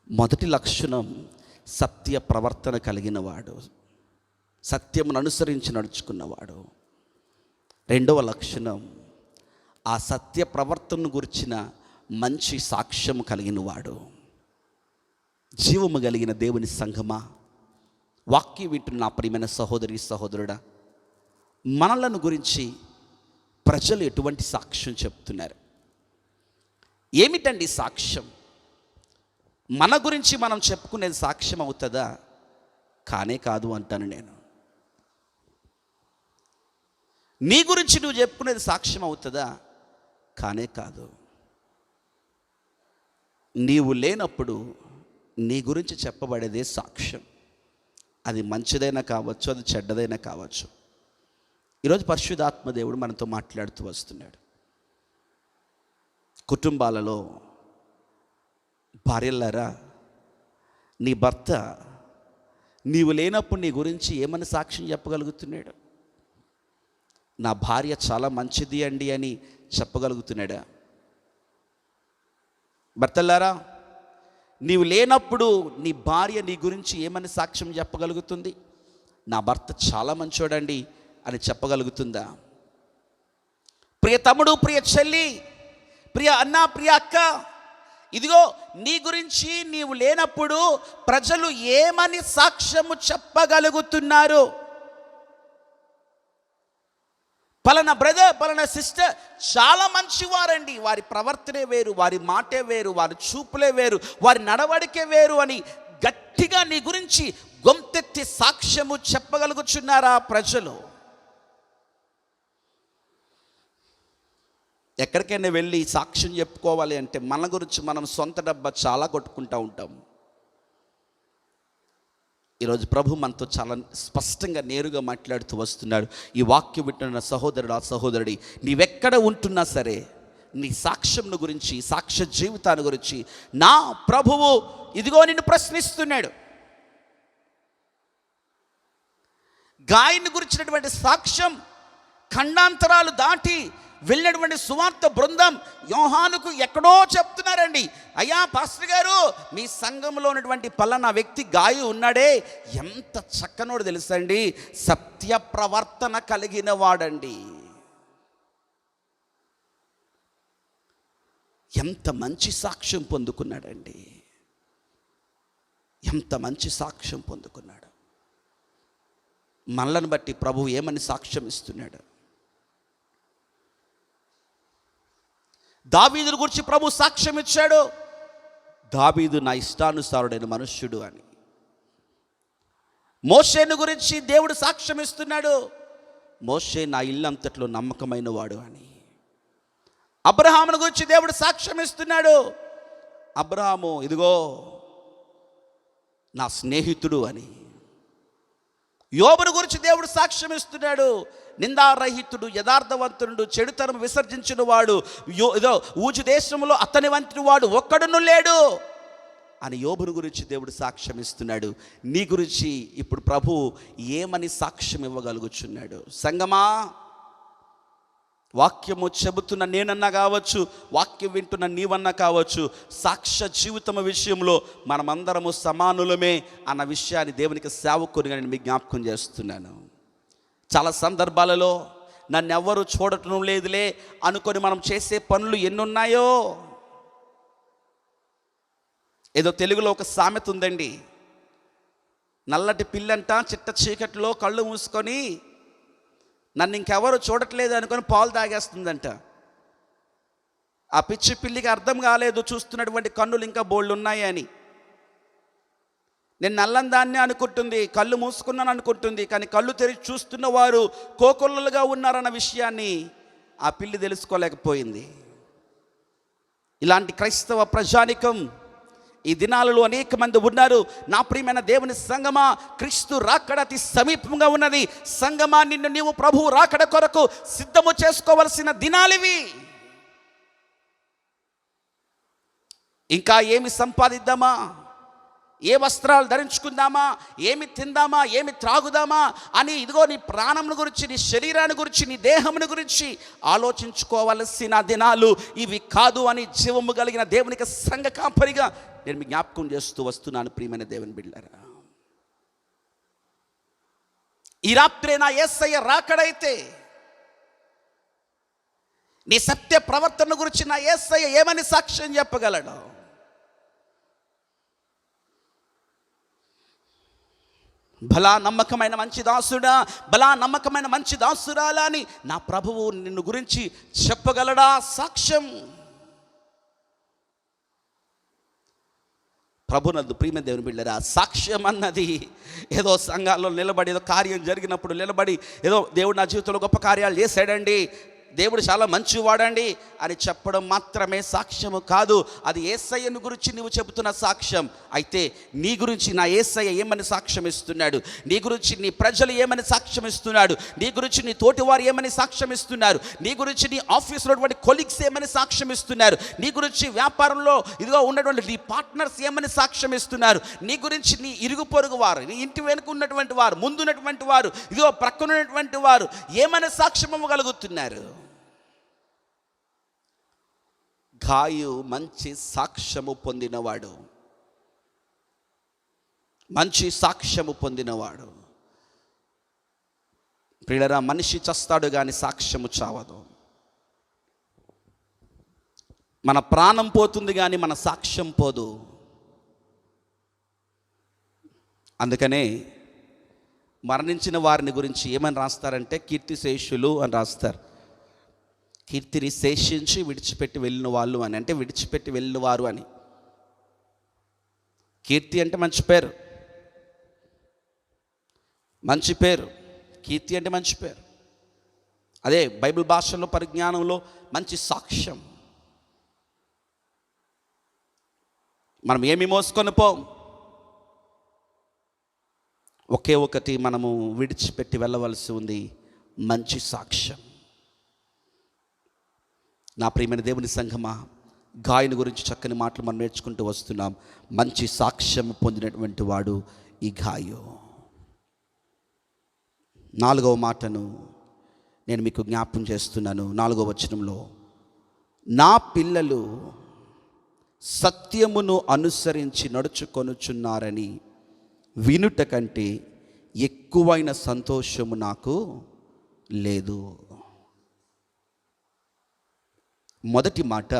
S5: మొదటి లక్షణం సత్య ప్రవర్తన కలిగినవాడు, సత్యమును అనుసరించి నడుచుకున్నవాడు. రెండవ లక్షణం ఆ సత్య ప్రవర్తనను గురించిన మంచి సాక్ష్యం కలిగినవాడు. జీవము కలిగిన దేవుని సంఘమా, వాక్యం వింటున్న నా ప్రియమైన సహోదరి సహోదరుడా, మనలను గురించి ప్రజలు ఎటువంటి సాక్ష్యం చెప్తున్నారు? ఏమిటండి సాక్ష్యం? మన గురించి మనం చెప్పుకునేది సాక్ష్యం అవుతుందా? కానే కాదు అంటాను నేను. నీ గురించి నువ్వు చెప్పుకునేది సాక్ష్యం అవుతుందా? కానే కాదు. నీవు లేనప్పుడు నీ గురించి చెప్పబడేదే సాక్ష్యం. అది మంచిదైనా కావచ్చు, అది చెడ్డదైనా కావచ్చు. ఈరోజు పరిశుద్ధాత్మ దేవుడు మనతో మాట్లాడుతూ వస్తున్నాడు. కుటుంబాలలో భార్యలారా, నీ భర్త నీవు లేనప్పుడు నీ గురించి ఏమని సాక్ష్యం చెప్పగలుగుతున్నాడు? నా భార్య చాలా మంచిది అండి అని చెప్పగలుగుతున్నాడా? భర్తలారా, నీవు లేనప్పుడు నీ భార్య నీ గురించి ఏమని సాక్ష్యం చెప్పగలుగుతుంది? నా భర్త చాలా మంచోడండి అని చెప్పగలుగుతుందా? ప్రియ తమ్ముడు, ప్రియ చెల్లి, ప్రియ అన్న, ప్రియ అక్క, ఇదిగో నీ గురించి నీవు లేనప్పుడు ప్రజలు ఏమని సాక్ష్యము చెప్పగలుగుతున్నారు? పలానా బ్రదర్, పలానా సిస్టర్ చాలా మంచివారండి, వారి ప్రవర్తనే వేరు, వారి మాటే వేరు, వారి చూపులే వేరు, వారి నడవడికే వేరు అని గట్టిగా నీ గురించి గొంతెత్తి సాక్ష్యము చెప్పగలుగుచున్నారా ప్రజలు? ఎక్కడికైనా వెళ్ళి సాక్ష్యం చెప్పుకోవాలి అంటే మన గురించి మనం సొంత డబ్బా చాలా కొట్టుకుంటూ ఉంటాం. ఈరోజు ప్రభు మనతో చాలా స్పష్టంగా నేరుగా మాట్లాడుతూ వస్తున్నాడు. ఈ వాక్యం వింటున్న సహోదరుడు, ఆ సహోదరుడి, నీవెక్కడ ఉంటున్నా సరే నీ సాక్ష్యం గురించి, సాక్ష్య జీవితాన్ని గురించి నా ప్రభువు ఇదిగో నిన్ను ప్రశ్నిస్తున్నాడు. గాయని గురించినటువంటి సాక్ష్యం ఖండాంతరాలు దాటి వెళ్ళినటువంటి సువార్త బృందం యోహానుకు ఎక్కడో చెప్తున్నారండి, అయ్యా పాస్టర్ గారు, మీ సంఘంలో ఉన్నటువంటి పలానా వ్యక్తి గాయి ఉన్నాడే, ఎంత చక్కనోడు తెలుసండి, సత్య ప్రవర్తన కలిగిన వాడండి, ఎంత మంచి సాక్ష్యం పొందుకున్నాడండి, ఎంత మంచి సాక్ష్యం పొందుకున్నాడు. మనలను బట్టి ప్రభువు ఏమని సాక్ష్యం ఇస్తున్నాడు? దావీదుని గురించి ప్రభు సాక్ష్యం ఇచ్చాడు, దావీదు నా ఇష్టానుసారుడైన మనుష్యుడు అని. మోషేను గురించి దేవుడు సాక్ష్యం ఇస్తున్నాడు, మోషే నా ఇల్లంతట్లో నమ్మకమైన వాడు అని. అబ్రహామును గురించి దేవుడు సాక్ష్యం ఇస్తున్నాడు, అబ్రహాము ఇదిగో నా స్నేహితుడు అని. యోబును గురించి దేవుడు సాక్ష్యం ఇస్తున్నాడు, నిందారహితుడు, యథార్థవంతుడు, చెడుతనం విసర్జించిన వాడు, ఏదో ఊజు దేశంలో అతని వంటి వాడు ఒక్కడును లేడు అని యోబును గురించి దేవుడు సాక్ష్యం ఇస్తున్నాడు. నీ గురించి ఇప్పుడు ప్రభు ఏమని సాక్ష్యం ఇవ్వగలుగుచున్నాడు? సంగమా, వాక్యము చెబుతున్న నేనన్నా కావచ్చు, వాక్యం వింటున్న నీవన్నా కావచ్చు, సాక్ష్య జీవితం విషయంలో మనమందరము సమానులమే అన్న విషయాన్ని దేవునికి సేవకునిగా నేను మీకు జ్ఞాపకం చేస్తున్నాను. చాలా సందర్భాలలో నన్ను ఎవ్వరూ చూడటం లేదులే అనుకొని మనం చేసే పనులు ఎన్నున్నాయో. ఏదో తెలుగులో ఒక సామెత ఉందండి, నల్లటి పిల్లంట చిట్ట చీకట్లో కళ్ళు మూసుకొని నన్ను ఇంకెవరు చూడట్లేదు అనుకొని పాలు తాగేస్తుందంట. ఆ పిచ్చి పిల్లికి అర్థం కాలేదు చూస్తున్నటువంటి కన్నులు ఇంకా బోళ్ళు ఉన్నాయి అని. నేను నల్లని దాన్ని అనుకుంటుంది, కళ్ళు మూసుకున్నాను అనుకుంటుంది, కానీ కళ్ళు తెరిచి చూస్తున్న వారు కోకొల్లలుగా ఉన్నారన్న విషయాన్ని ఆ పిల్లి తెలుసుకోలేకపోయింది. ఇలాంటి క్రైస్తవ ప్రజానికం ఈ దినాలలో అనేక మంది ఉన్నారు. నా ప్రియమైన దేవుని సంగమా, క్రీస్తు రాకడ అతి సమీపంగా ఉన్నది. సంగమా, నిన్ను నీవు ప్రభువు రాకడ కొరకు సిద్ధము చేసుకోవలసిన దినాలివి. ఇంకా ఏమి సంపాదిద్దామా, ఏ వస్త్రాలు ధరించుకుందామా, ఏమి తిందామా, ఏమి త్రాగుదామా అని ఇదిగో నీ ప్రాణమును గురించి, నీ శరీరాన్ని గురించి, నీ దేహమును గురించి ఆలోచించుకోవలసిన దినాలు ఇవి కాదు అని జీవము కలిగిన దేవునికి సంఘ కాపరిగా నేను మీ జ్ఞాపకం చేస్తూ వస్తున్నాను. ప్రియమైన దేవుని బిడ్డలారా, ఈ రాత్రే నా యేసయ్య రాకడైతే నీ సత్య ప్రవర్తన గురించి నా యేసయ్య ఏమని సాక్ష్యం చెప్పగలడు? బలా నమ్మకమైన మంచి దాసుడా, బలా నమ్మకమైన మంచి దాసురాలా అని నా ప్రభువు నిన్ను గురించి చెప్పగలడా సాక్ష్యం? ప్రభునందు ప్రియమైన దేవుని బిడ్డలారా, సాక్ష్యం అన్నది ఏదో సంఘాల్లో నిలబడి, ఏదో కార్యం జరిగినప్పుడు నిలబడి, ఏదో దేవుడు నా జీవితంలో గొప్ప కార్యాలు చేశాడండి, దేవుడు చాలా మంచివాడండి అని చెప్పడం మాత్రమే సాక్ష్యము కాదు. అది యేసయ్యను గురించి నువ్వు చెబుతున్న సాక్ష్యం. అయితే నీ గురించి నా యేసయ్య ఏమని సాక్ష్యం ఇస్తున్నాడు? నీ గురించి నీ ప్రజలు ఏమని సాక్ష్యం ఇస్తున్నాడు? నీ గురించి నీ తోటివారు ఏమని సాక్ష్యం ఇస్తున్నారు? నీ గురించి నీ ఆఫీస్లో ఉన్నటువంటి కొలీగ్స్ ఏమని సాక్ష్యం ఇస్తున్నారు? నీ గురించి వ్యాపారంలో ఇదిగో ఉన్నటువంటి నీ పార్ట్నర్స్ ఏమని సాక్ష్యం ఇస్తున్నారు? నీ గురించి నీ ఇరుగు పొరుగు వారు, నీ ఇంటి వెనుక ఉన్నటువంటి వారు, ముందున్నటువంటి వారు, ఇదిగో ప్రక్కనున్నటువంటి వారు ఏమని సాక్ష్యం ఇవ్వగలుగుతున్నారు? గాయు మంచి సాక్ష్యము పొందినవాడు, మంచి సాక్ష్యము పొందినవాడు. ప్రియులారా, మనిషి చస్తాడు కానీ సాక్ష్యము చావదు. మన ప్రాణం పోతుంది కానీ మన సాక్ష్యం పోదు. అందుకనే మరణించిన వారిని గురించి ఏమని రాస్తారంటే కీర్తిశేషులు అని రాస్తారు. కీర్తిని శేషించి విడిచిపెట్టి వెళ్ళిన వాళ్ళు అని, అంటే విడిచిపెట్టి వెళ్ళిన వారు అని. కీర్తి అంటే మంచి పేరు, మంచి పేరు. కీర్తి అంటే మంచి పేరు. అదే బైబిల్ భాషలో, పరిజ్ఞానంలో మంచి సాక్ష్యం. మనం ఏమి మోసుకొని పోం, ఒకే ఒకటి మనము విడిచిపెట్టి వెళ్ళవలసి ఉంది, మంచి సాక్ష్యం. నా ప్రియమైన దేవుని సంఘమా, గాయని గురించి చక్కని మాటలు మనం నేర్చుకుంటూ వస్తున్నాం. మంచి సాక్ష్యం పొందినటువంటి వాడు ఈ గాయు. 4వ మాటను నేను మీకు జ్ఞాపం చేస్తున్నాను. 4వ వచనంలో, నా పిల్లలు సత్యమును అనుసరించి నడుచుకొనుచున్నారని వినుట కంటే ఎక్కువైన సంతోషము నాకు లేదు. మొదటి మాట,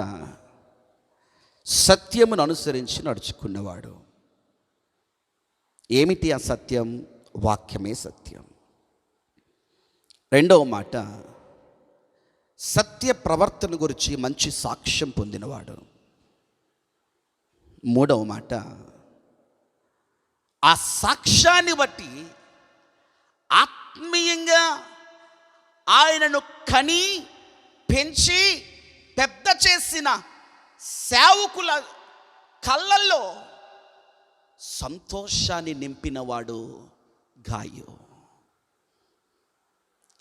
S5: సత్యమును అనుసరించి నడుచుకున్నవాడు. ఏమిటి ఆ సత్యం? వాక్యమే సత్యం. రెండవ మాట, సత్య ప్రవర్తన గురించి మంచి సాక్ష్యం పొందినవాడు. మూడవ మాట, ఆ సాక్ష్యాన్ని బట్టి ఆత్మీయంగా ఆయనను కని పెంచి పెద్ద చేసిన సేవకుల కళ్ళల్లో సంతోషాన్ని నింపినవాడు గాయు.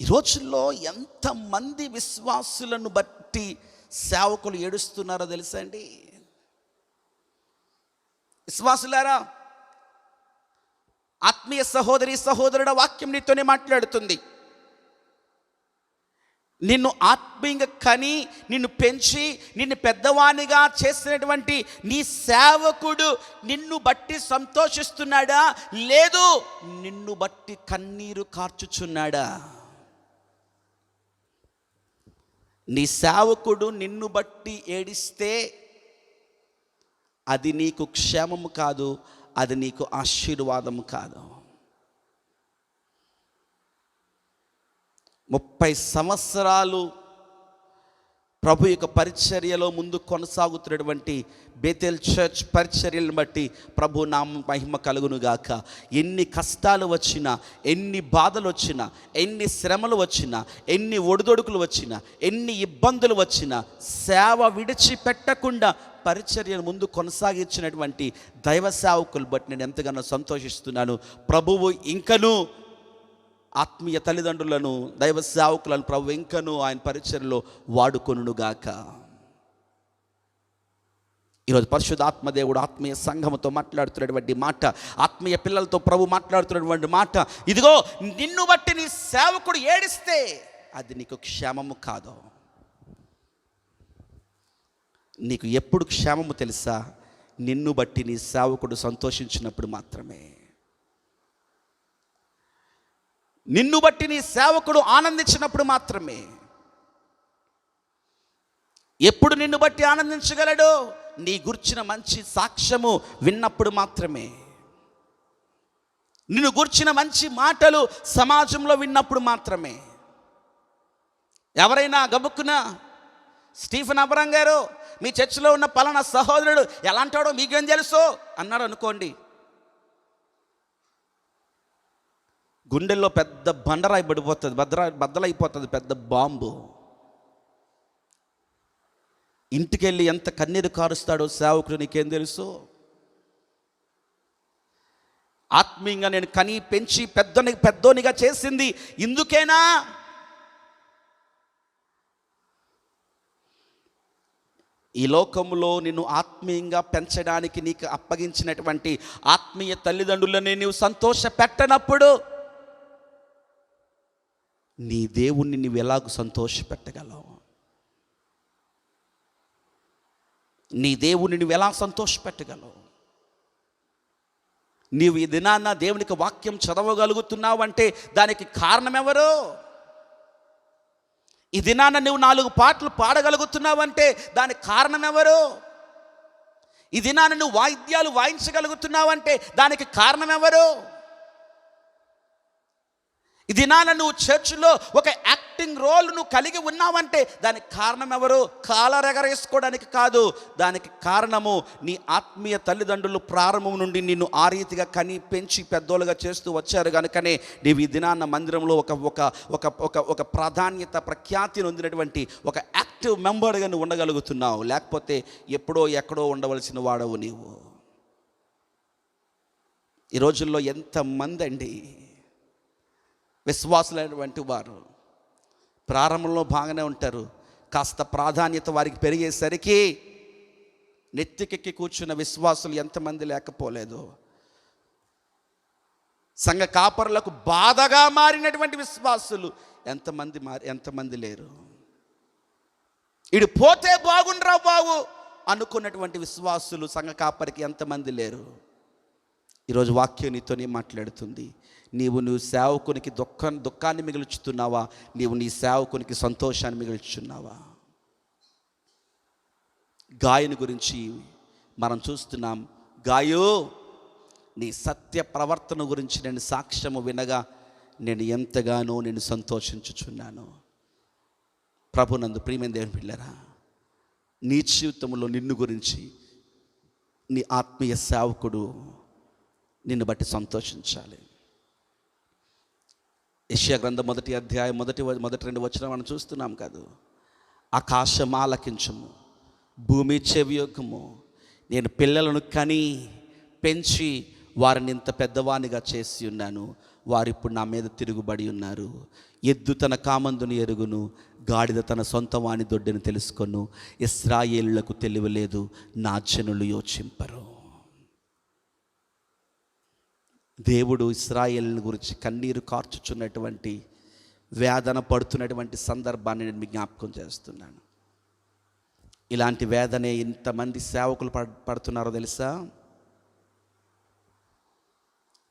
S5: ఈ రోజుల్లో ఎంతమంది విశ్వాసులను బట్టి సేవకులు ఏడుస్తున్నారో తెలుసా అండి? విశ్వాసులారా, ఆత్మీయ సహోదరి సహోదరుడ, వాక్యం నీతోనే మాట్లాడుతుంది. నిన్ను ఆత్మీయంగా కని నిన్ను పెంచి నిన్ను పెద్దవానిగా చేసినటువంటి నీ సేవకుడు నిన్ను బట్టి సంతోషిస్తున్నాడా, లేదు నిన్ను బట్టి కన్నీరు కార్చుచున్నాడా? నీ సేవకుడు నిన్ను బట్టి ఏడిస్తే అది నీకు క్షేమము కాదు, అది నీకు ఆశీర్వాదము కాదు. 30 సంవత్సరాలు ప్రభు యొక్క పరిచర్యలో ముందు కొనసాగుతున్నటువంటి బేతేల్ చర్చ్ పరిచర్యలను బట్టి ప్రభు నామ మహిమ కలుగునుగాక. ఎన్ని కష్టాలు వచ్చినా, ఎన్ని బాధలు వచ్చినా, ఎన్ని శ్రమలు వచ్చినా, ఎన్ని ఒడిదొడుకులు వచ్చినా, ఎన్ని ఇబ్బందులు వచ్చినా సేవ విడిచిపెట్టకుండా పరిచర్యను ముందు కొనసాగించినటువంటి దైవ సేవకులు బట్టి నేను ఎంతగానో సంతోషిస్తున్నాను. ప్రభువు ఇంకనూ ఆత్మీయ తల్లిదండ్రులను, దైవ సేవకులను ప్రభు ఇంకనూ ఆయన పరిచర్యలో వాడుకొనుగాక. ఈరోజు పరిశుద్ధాత్మ దేవుడు ఆత్మీయ సంఘముతో మాట్లాడుతున్నటువంటి మాట, ఆత్మీయ పిల్లలతో ప్రభు మాట్లాడుతున్నటువంటి మాట, ఇదిగో నిన్ను బట్టి నీ సేవకుడు ఏడిస్తే అది నీకు క్షేమము కాదు. నీకు ఎప్పుడు క్షేమము తెలుసా? నిన్ను బట్టి నీ సేవకుడు సంతోషించినప్పుడు మాత్రమే. నిన్ను బట్టి నీ సేవకుడు ఆనందించినప్పుడు మాత్రమే. ఎప్పుడు నిన్ను బట్టి ఆనందించగలడు? నీ గుర్చిన మంచి సాక్ష్యము విన్నప్పుడు మాత్రమే. నిన్ను గుర్చిన మంచి మాటలు సమాజంలో విన్నప్పుడు మాత్రమే. ఎవరైనా గబుక్కున స్టీఫెన్ అబ్రహం గారు మీ చర్చిలో ఉన్న పలానా సహోదరుడు ఎలాంటాడో మీకేం తెలుసు అన్నాడు అనుకోండి, గుండెల్లో పెద్ద బండరాయి పడిపోతుంది, బద్దలైపోతుంది, పెద్ద బాంబు. ఇంటికెళ్ళి ఎంత కన్నీరు కారుస్తాడో సేవకుడు నీకేం తెలుసు? ఆత్మీయంగా నేను కని పెంచి పెద్దోనిగా చేసింది ఇందుకేనా? ఈ లోకంలో నిన్ను ఆత్మీయంగా పెంచడానికి నీకు అప్పగించినటువంటి ఆత్మీయ తల్లిదండ్రులని నీవు సంతోష పెట్టనప్పుడు నీ దేవుణ్ణి నీవు ఎలాగూ సంతోష పెట్టగలవు? నీ దేవుణ్ణి నువ్వు ఎలా సంతోష పెట్టగలవు? నీవు ఈ దినాన్న దేవునికి వాక్యం చదవగలుగుతున్నావు అంటే దానికి కారణం ఎవరు? ఈ దినాన్న నువ్వు 4 పాటలు పాడగలుగుతున్నావంటే దానికి కారణం ఎవరు? ఈ దినాన్న నువ్వు వాయిద్యాలు వాయించగలుగుతున్నావంటే దానికి కారణం ఎవరు? ఈ దినాన నువ్వు చర్చిలో ఒక యాక్టింగ్ రోల్ నువ్వు కలిగి ఉన్నావంటే దానికి కారణం ఎవరు? కాలర్ ఎగరేసుకోవడానికి కాదు, దానికి కారణము నీ ఆత్మీయ తల్లిదండ్రులు ప్రారంభం నుండి నిన్ను ఆ రీతిగా కని పెంచి పెద్దోళ్ళుగా చేస్తూ వచ్చారు కనుకనే నీవు ఈ దినాన్న మందిరంలో ఒక ప్రాధాన్యత ప్రఖ్యాతి నొందినటువంటి ఒక యాక్టివ్ మెంబర్గా నువ్వు ఉండగలుగుతున్నావు. లేకపోతే ఎప్పుడో ఎక్కడో ఉండవలసిన వాడవు నీవు. ఈ రోజుల్లో ఎంతమంది అండి విశ్వాసులైనటువంటి వారు ప్రారంభంలో బాగానే ఉంటారు, కాస్త ప్రాధాన్యత వారికి పెరిగేసరికి నెత్తికెక్కి కూర్చున్న విశ్వాసులు ఎంతమంది లేకపోలేదు. సంఘ కాపరులకు బాధగా మారినటువంటి విశ్వాసులు ఎంతమంది లేరు. ఇడు పోతే బాగుండ్రా బాగు అనుకున్నటువంటి విశ్వాసులు సంఘ కాపరికి ఎంతమంది లేరు. ఈరోజు వాక్యం నీతోనే మాట్లాడుతుంది. నీవు సేవకునికి దుఃఖాన్ని మిగుల్చుతున్నావా? నీవు నీ సేవకునికి సంతోషాన్ని మిగుల్చున్నావా? గాయని గురించి మనం చూస్తున్నాం. గాయో, నీ సత్య ప్రవర్తన గురించి నేను సాక్ష్యము వినగా నేను ఎంతగానో నేను సంతోషించుచున్నాను. ప్రభునందు ప్రియమైన దేవుని బిడ్డలారా, నీ జీవితంలో నిన్ను గురించి నీ ఆత్మీయ సేవకుడు నిన్ను బట్టి సంతోషించాలి. యెషయా గ్రంథం 1వ అధ్యాయం మొదటి 2 వచనం మనం చూస్తున్నాం కాదు. ఆకాశం ఆలకించుము, భూమి చెవియొగ్గుము, నేను పిల్లలను కని పెంచి వారిని ఇంత పెద్దవానిగా చేసి ఉన్నాను, వారిప్పుడు నా మీద తిరుగుబడి ఉన్నారు. ఎద్దు తన కామందుని ఎరుగును, గాడిద తన సొంత వాని దొడ్డని తెలుసుకొను. ఇశ్రాయేలులకు తెలియలేదు, నా జనులు యోచింపరు. దేవుడు ఇశ్రాయేలుల గురించి కన్నీరు కార్చుచున్నటువంటి, వేదన పడుతున్నటువంటి సందర్భాన్ని నేను మీకు జ్ఞాపకం చేస్తున్నాను. ఇలాంటి వేదనే ఇంతమంది సేవకులు పడుతున్నారో తెలుసా?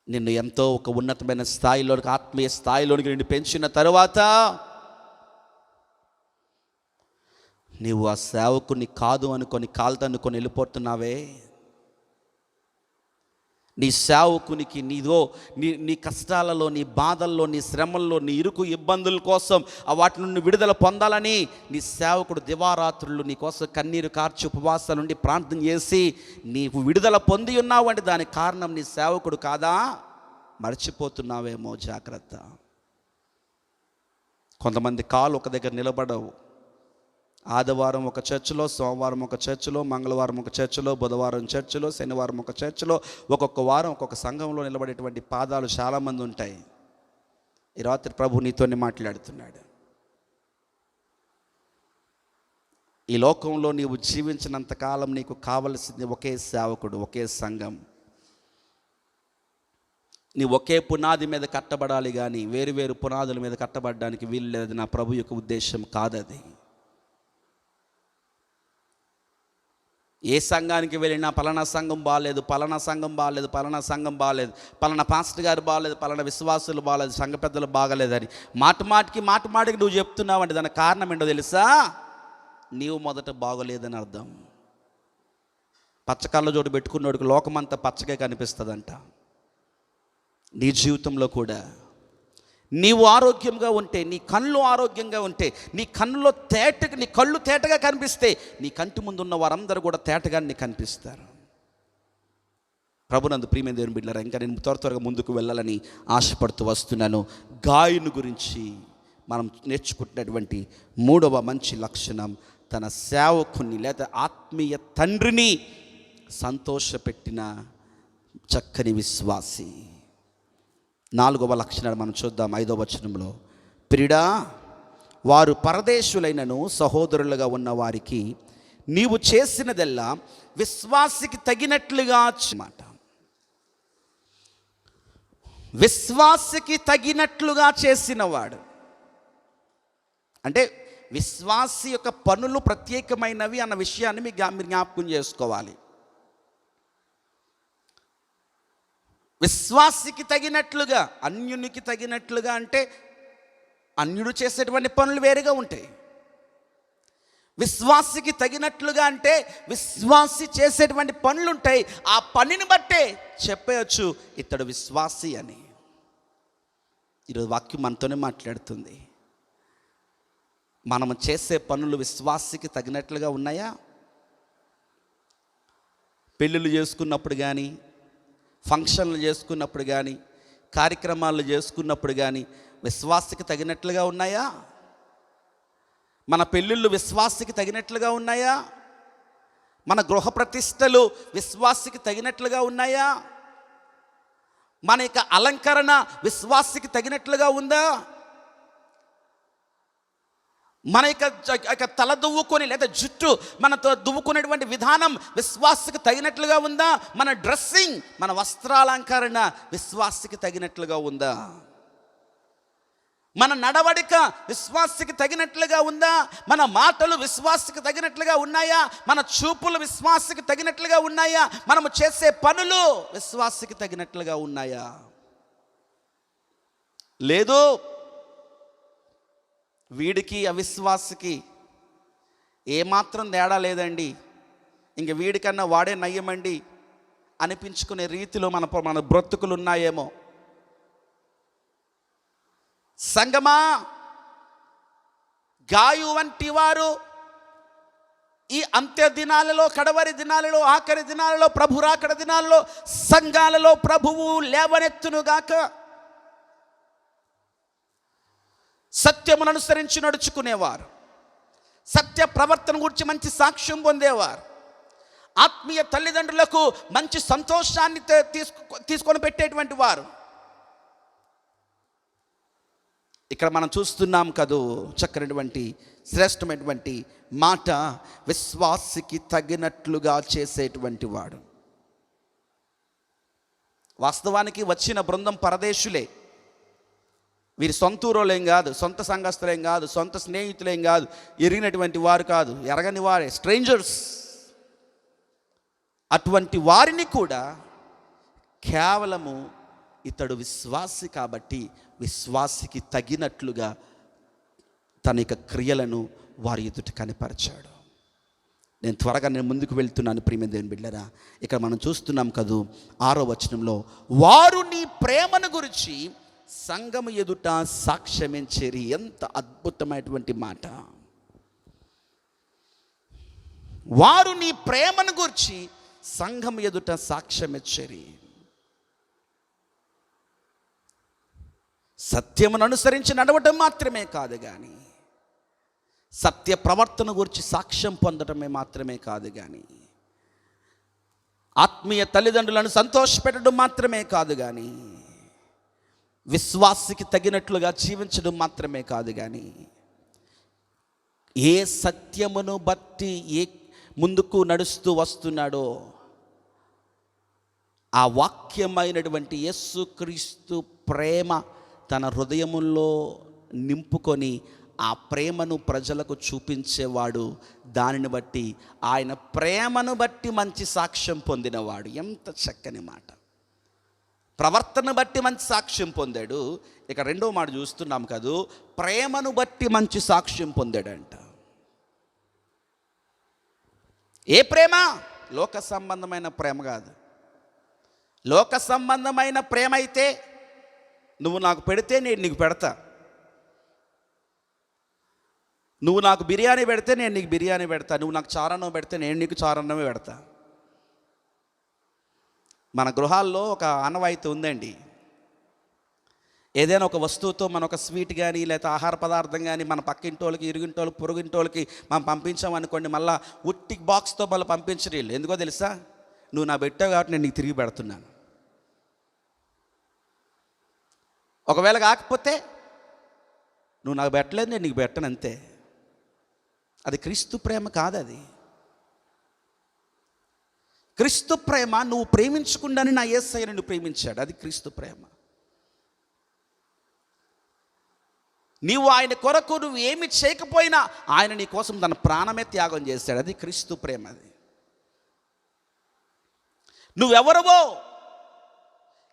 S5: నిన్ను ఎంతో ఒక ఉన్నతమైన స్థాయిలోనికి, ఆత్మీయ స్థాయిలోనికి నిన్ను పెంచిన తరువాత నీవు ఆ సేవకుని కాదు అనుకొని కాల్తనుకొని వెళ్ళిపోతున్నావే. నీ సేవకునికి నీ కష్టాలలో, నీ బాధల్లో, నీ శ్రమల్లో, నీ ఇరుకు ఇబ్బందుల కోసం వాటి నుండి విడుదల పొందాలని నీ సేవకుడు దివారాత్రులు నీ కోసం కన్నీరు కార్చి ఉపవాసాల నుండి ప్రార్థన చేసి నీవు విడుదల పొంది ఉన్నావు అంటే దానికి కారణం నీ సేవకుడు కాదా? మర్చిపోతున్నావేమో, జాగ్రత్త. కొంతమంది కాలు ఒక దగ్గర నిలబడవు. ఆదివారం ఒక చర్చిలో, సోమవారం ఒక చర్చిలో, మంగళవారం ఒక చర్చిలో, బుధవారం చర్చిలో, శనివారం ఒక చర్చిలో, ఒక్కొక్క వారం ఒక్కొక్క సంఘంలో నిలబడేటువంటి పాదాలు చాలామంది ఉంటాయి. ఈ రాత్రి ప్రభు నీతోనే మాట్లాడుతున్నాడు. ఈ లోకంలో నీవు జీవించినంతకాలం నీకు కావలసింది ఒకే సేవకుడు, ఒకే సంఘం. నీ ఒకే పునాది మీద కట్టబడాలి, కానీ వేరు పునాదుల మీద కట్టబడడానికి వీలు లేదు. నా ప్రభు యొక్క ఉద్దేశం కాదది. ఏ సంఘానికి వెళ్ళినా పలానా సంఘం బాగాలేదు, పలానా సంఘం బాగాలేదు, పలానా సంఘం బాగాలేదు, పలానా పాస్టర్ గారు బాగాలేదు, పలానా విశ్వాసులు బాగాలేదు, సంఘ పెద్దలు బాగలేదని మాటికి నువ్వు చెప్తున్నావు అంటే దానికి కారణం ఏంటో తెలుసా? నీవు మొదట బాగోలేదని అర్థం. పచ్చకళ్ళ జోడు పెట్టుకున్నోడికి లోకమంతా పచ్చగా కనిపిస్తుందంట. నీ జీవితంలో కూడా నీవు ఆరోగ్యంగా ఉంటే, నీ కళ్ళు ఆరోగ్యంగా ఉంటే, నీ కళ్ళు తేటగా కనిపిస్తే నీ కంటి ముందు ఉన్న వారందరూ కూడా తేటగా నీకు కనిపిస్తారు. ప్రభునందు ప్రియమైన దేవుని బిడ్డలారా, ఇంకా నేను త్వరగా ముందుకు వెళ్ళాలని ఆశపడుతూ వస్తున్నాను. గాయను గురించి మనం నేర్చుకుంటున్నటువంటి 3వ మంచి లక్షణం, తన సేవకుని లేదా ఆత్మీయ తండ్రిని సంతోషపెట్టిన చక్కని విశ్వాసి. 4వ లక్షణాన్ని మనం చూద్దాం. 5వ వచనంలో, ప్రియుడా, వారు పరదేశులైనను సహోదరులుగా ఉన్న వారికి నీవు చేసినదెల్లా విశ్వాసికి తగినట్లుగా మాట. విశ్వాసికి తగినట్లుగా చేసినవాడు అంటే విశ్వాసి యొక్క పనులు ప్రత్యేకమైనవి అన్న విషయాన్ని మీరు జ్ఞాపకం చేసుకోవాలి. విశ్వాసికి తగినట్లుగా, అన్యునికి తగినట్లుగా అంటే అన్యుడు చేసేటువంటి పనులు వేరుగా ఉంటాయి. విశ్వాసికి తగినట్లుగా అంటే విశ్వాసి చేసేటువంటి పనులు ఉంటాయి. ఆ పనిని బట్టే చెప్పవచ్చు ఇతడు విశ్వాసి అని. ఈరోజు వాక్యం మనతోనే మాట్లాడుతుంది. మనం చేసే పనులు విశ్వాసికి తగినట్లుగా ఉన్నాయా? పెళ్ళిళ్ళు చేసుకున్నప్పుడు కానీ, ఫంక్షన్లు చేసుకున్నప్పుడు కానీ, కార్యక్రమాలు చేసుకున్నప్పుడు కానీ విశ్వాసికి తగినట్లుగా ఉన్నాయా? మన పెళ్ళిళ్ళు విశ్వాసికి తగినట్లుగా ఉన్నాయా? మన గృహ ప్రతిష్టలు విశ్వాసికి తగినట్లుగా ఉన్నాయా? మన యొక్క అలంకరణ విశ్వాసికి తగినట్లుగా ఉందా? మన యొక్క తల దువ్వుకొని లేదా జుట్టు మనతో దువ్వుకునేటువంటి విధానం విశ్వాసకి తగినట్లుగా ఉందా? మన డ్రెస్సింగ్, మన వస్త్రాలంకరణ విశ్వాసకి తగినట్లుగా ఉందా? మన నడవడిక విశ్వాసకి తగినట్లుగా ఉందా? మన మాటలు విశ్వాసకి తగినట్లుగా ఉన్నాయా? మన చూపులు విశ్వాసకి తగినట్లుగా ఉన్నాయా? మనము చేసే పనులు విశ్వాసకి తగినట్లుగా ఉన్నాయా? లేదు, వీడికి అవిశ్వాసకి ఏమాత్రం తేడా లేదండి, ఇంక వీడికన్నా వాడే నయ్యమండి అనిపించుకునే రీతిలో మన బ్రతుకులు ఉన్నాయేమో. సంగమా, గాయు వంటి వారు ఈ అంత్య దినాలలో, కడవరి దినాలలో, ఆఖరి దినాలలో, ప్రభు రాకడ దినాలలో సంఘాలలో ప్రభువు లేవనెత్తునుగాక. సత్యమును అనుసరించి నడుచుకునేవారు, సత్య ప్రవర్తన గురించి మంచి సాక్ష్యం పొందేవారు, ఆత్మీయ తల్లిదండ్రులకు మంచి సంతోషాన్ని తీసుకొని పెట్టేటువంటి వారు. ఇక్కడ మనం చూస్తున్నాం కదూ, చక్కనటువంటి శ్రేష్టమైనటువంటి మాట, విశ్వాసికి తగినట్లుగా చేసేటువంటి వాడు. వాస్తవానికి వచ్చిన బృందం పరదేశులే, వీరి సొంత ఊరోళ్ళేం కాదు, సొంత సంఘస్థులేం కాదు, సొంత స్నేహితులేం కాదు, ఎరిగినటువంటి వారు కాదు, ఎరగని వారే, స్ట్రేంజర్స్. అటువంటి వారిని కూడా కేవలము ఇతడు విశ్వాసి కాబట్టి విశ్వాసికి తగినట్లుగా తన యొక్క క్రియలను వారి ఎదుట కనపరిచాడు. నేను ముందుకు వెళ్తున్నాను ప్రియమైన దేవుని బిడ్డలారా. ఇక్కడ మనం చూస్తున్నాం కదూ 6వ వచనంలో, వారు నీ ప్రేమను గురించి సంఘము ఎదుట సాక్ష్యమించేరి. ఎంత అద్భుతమైనటువంటి మాట! వారు నీ ప్రేమను గురించి సంఘం ఎదుట సాక్ష్యమిచ్చేరి. సత్యమును అనుసరించి నడవటం మాత్రమే కాదు కానీ, సత్య ప్రవర్తన గురించి సాక్ష్యం పొందటమే మాత్రమే కాదు కానీ, ఆత్మీయ తల్లిదండ్రులను సంతోషపెట్టడం మాత్రమే కాదు కానీ, విశ్వాసికి తగినట్లుగా జీవించడం మాత్రమే కాదు కానీ, ఏ సత్యమును బట్టి ఏ ముందుకు నడుస్తూ వస్తున్నాడో ఆ వాక్యమైనటువంటి యేసుక్రీస్తు ప్రేమ తన హృదయములో నింపుకొని ఆ ప్రేమను ప్రజలకు చూపించేవాడు. దానిని బట్టి, ఆయన ప్రేమను బట్టి మంచి సాక్ష్యం పొందినవాడు. ఎంత చక్కని మాట! ప్రవర్తన బట్టి మంచి సాక్ష్యం పొందాడు. ఇక రెండో మాట చూస్తున్నాం కదూ, ప్రేమను బట్టి మంచి సాక్ష్యం పొందాడంట. ఏ ప్రేమ? లోక సంబంధమైన ప్రేమ కాదు. లోక సంబంధమైన ప్రేమ అయితే నువ్వు నాకు పెడితే నేను నీకు పెడతా, నువ్వు నాకు బిర్యానీ పెడితే నేను నీకు బిర్యానీ పెడతా, నువ్వు నాకు చారన్నం పెడితే నేను నీకు చారన్నమే పెడతా. మన గృహాల్లో ఒక ఆనవాయితీ ఉందండి. ఏదైనా ఒక వస్తువుతో మనం ఒక స్వీట్ కానీ లేకపోతే ఆహార పదార్థం కానీ మన పక్కింటోళ్ళకి, ఇరుగింటోళ్ళకి, పొరుగింటోళ్ళకి మనం పంపించామనుకోండి, మళ్ళీ ఉట్టి బాక్స్తో మళ్ళీ పంపించరు వీళ్ళు. ఎందుకో తెలుసా? నువ్వు నా పెట్టావు కాబట్టి నేను నీకు తిరిగి పెడుతున్నాను. ఒకవేళ కాకపోతే నువ్వు నాకు పెట్టలేదు, నేను నీకు పెట్టను, అంతే. అది క్రీస్తు ప్రేమ కాదు. అది క్రీస్తు ప్రేమ. నువ్వు ప్రేమించకుండానే నా యేసయ్య నిన్ను ప్రేమించాడు. అది క్రీస్తు ప్రేమ. నీవు ఆయన కొరకు నువ్వు ఏమి చేయకపోయినా ఆయన నీ కోసం తన ప్రాణమే త్యాగం చేశాడు. అది క్రీస్తు ప్రేమ. అది నువ్వెవరవో,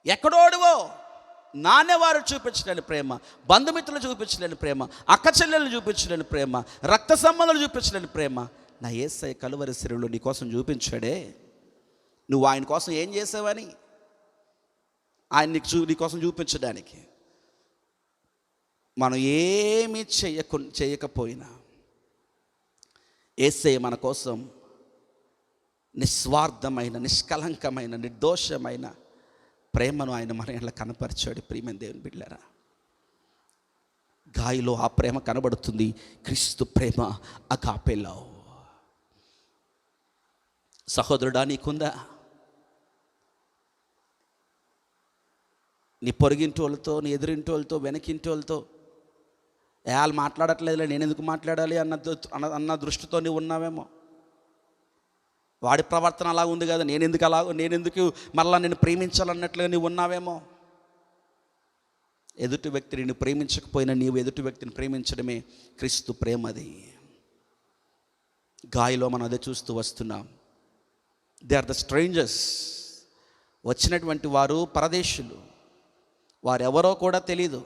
S5: ఎక్కడోడువో, నాన్నవారు చూపించలేని ప్రేమ, బంధుమిత్రులు చూపించలేని ప్రేమ, అక్క చెల్లెలు చూపించలేని ప్రేమ, రక్త సంబంధాలు చూపించలేని ప్రేమ నా యేసయ్య కలువరి శిలువలో నీ కోసం చూపించాడే. నువ్వు ఆయన కోసం ఏం చేసావని? ఆయన నీ కోసం చూపించడానికి. మనం ఏమీ చేయకపోయినా యేసయ్య మన కోసం నిస్వార్థమైన, నిష్కలంకమైన, నిర్దోషమైన ప్రేమను ఆయన మన ఇంట్లో కనపరిచాడు. ప్రియమైన దేవుని బిడ్డలారా, గాయలో ఆ ప్రేమ కనబడుతుంది. క్రీస్తు ప్రేమ అగాపే లవ్. సహోదరుడా, నీకుందా? నీ పొరుగింటోళ్ళతో, నీ ఎదురింటోళ్ళతో, వెనకింటోళ్ళతో వాళ్ళు మాట్లాడట్లేదులే, నేను ఎందుకు మాట్లాడాలి అన్న దృష్టితో నీవు ఉన్నావేమో. వాడి ప్రవర్తన అలా ఉంది కదా, నేనెందుకు మళ్ళా నేను ప్రేమించాలన్నట్లుగా నీవు ఉన్నావేమో. ఎదుటి వ్యక్తిని నేను ప్రేమించకపోయినా నీవు ఎదుటి వ్యక్తిని ప్రేమించడమే క్రీస్తు ప్రేమది. గాయలో మనం అదే చూస్తూ వస్తున్నాం. They are the strangers. వచ్చినటువంటి వారు పరదేశులు, వారెవరో కూడా తెలీదు.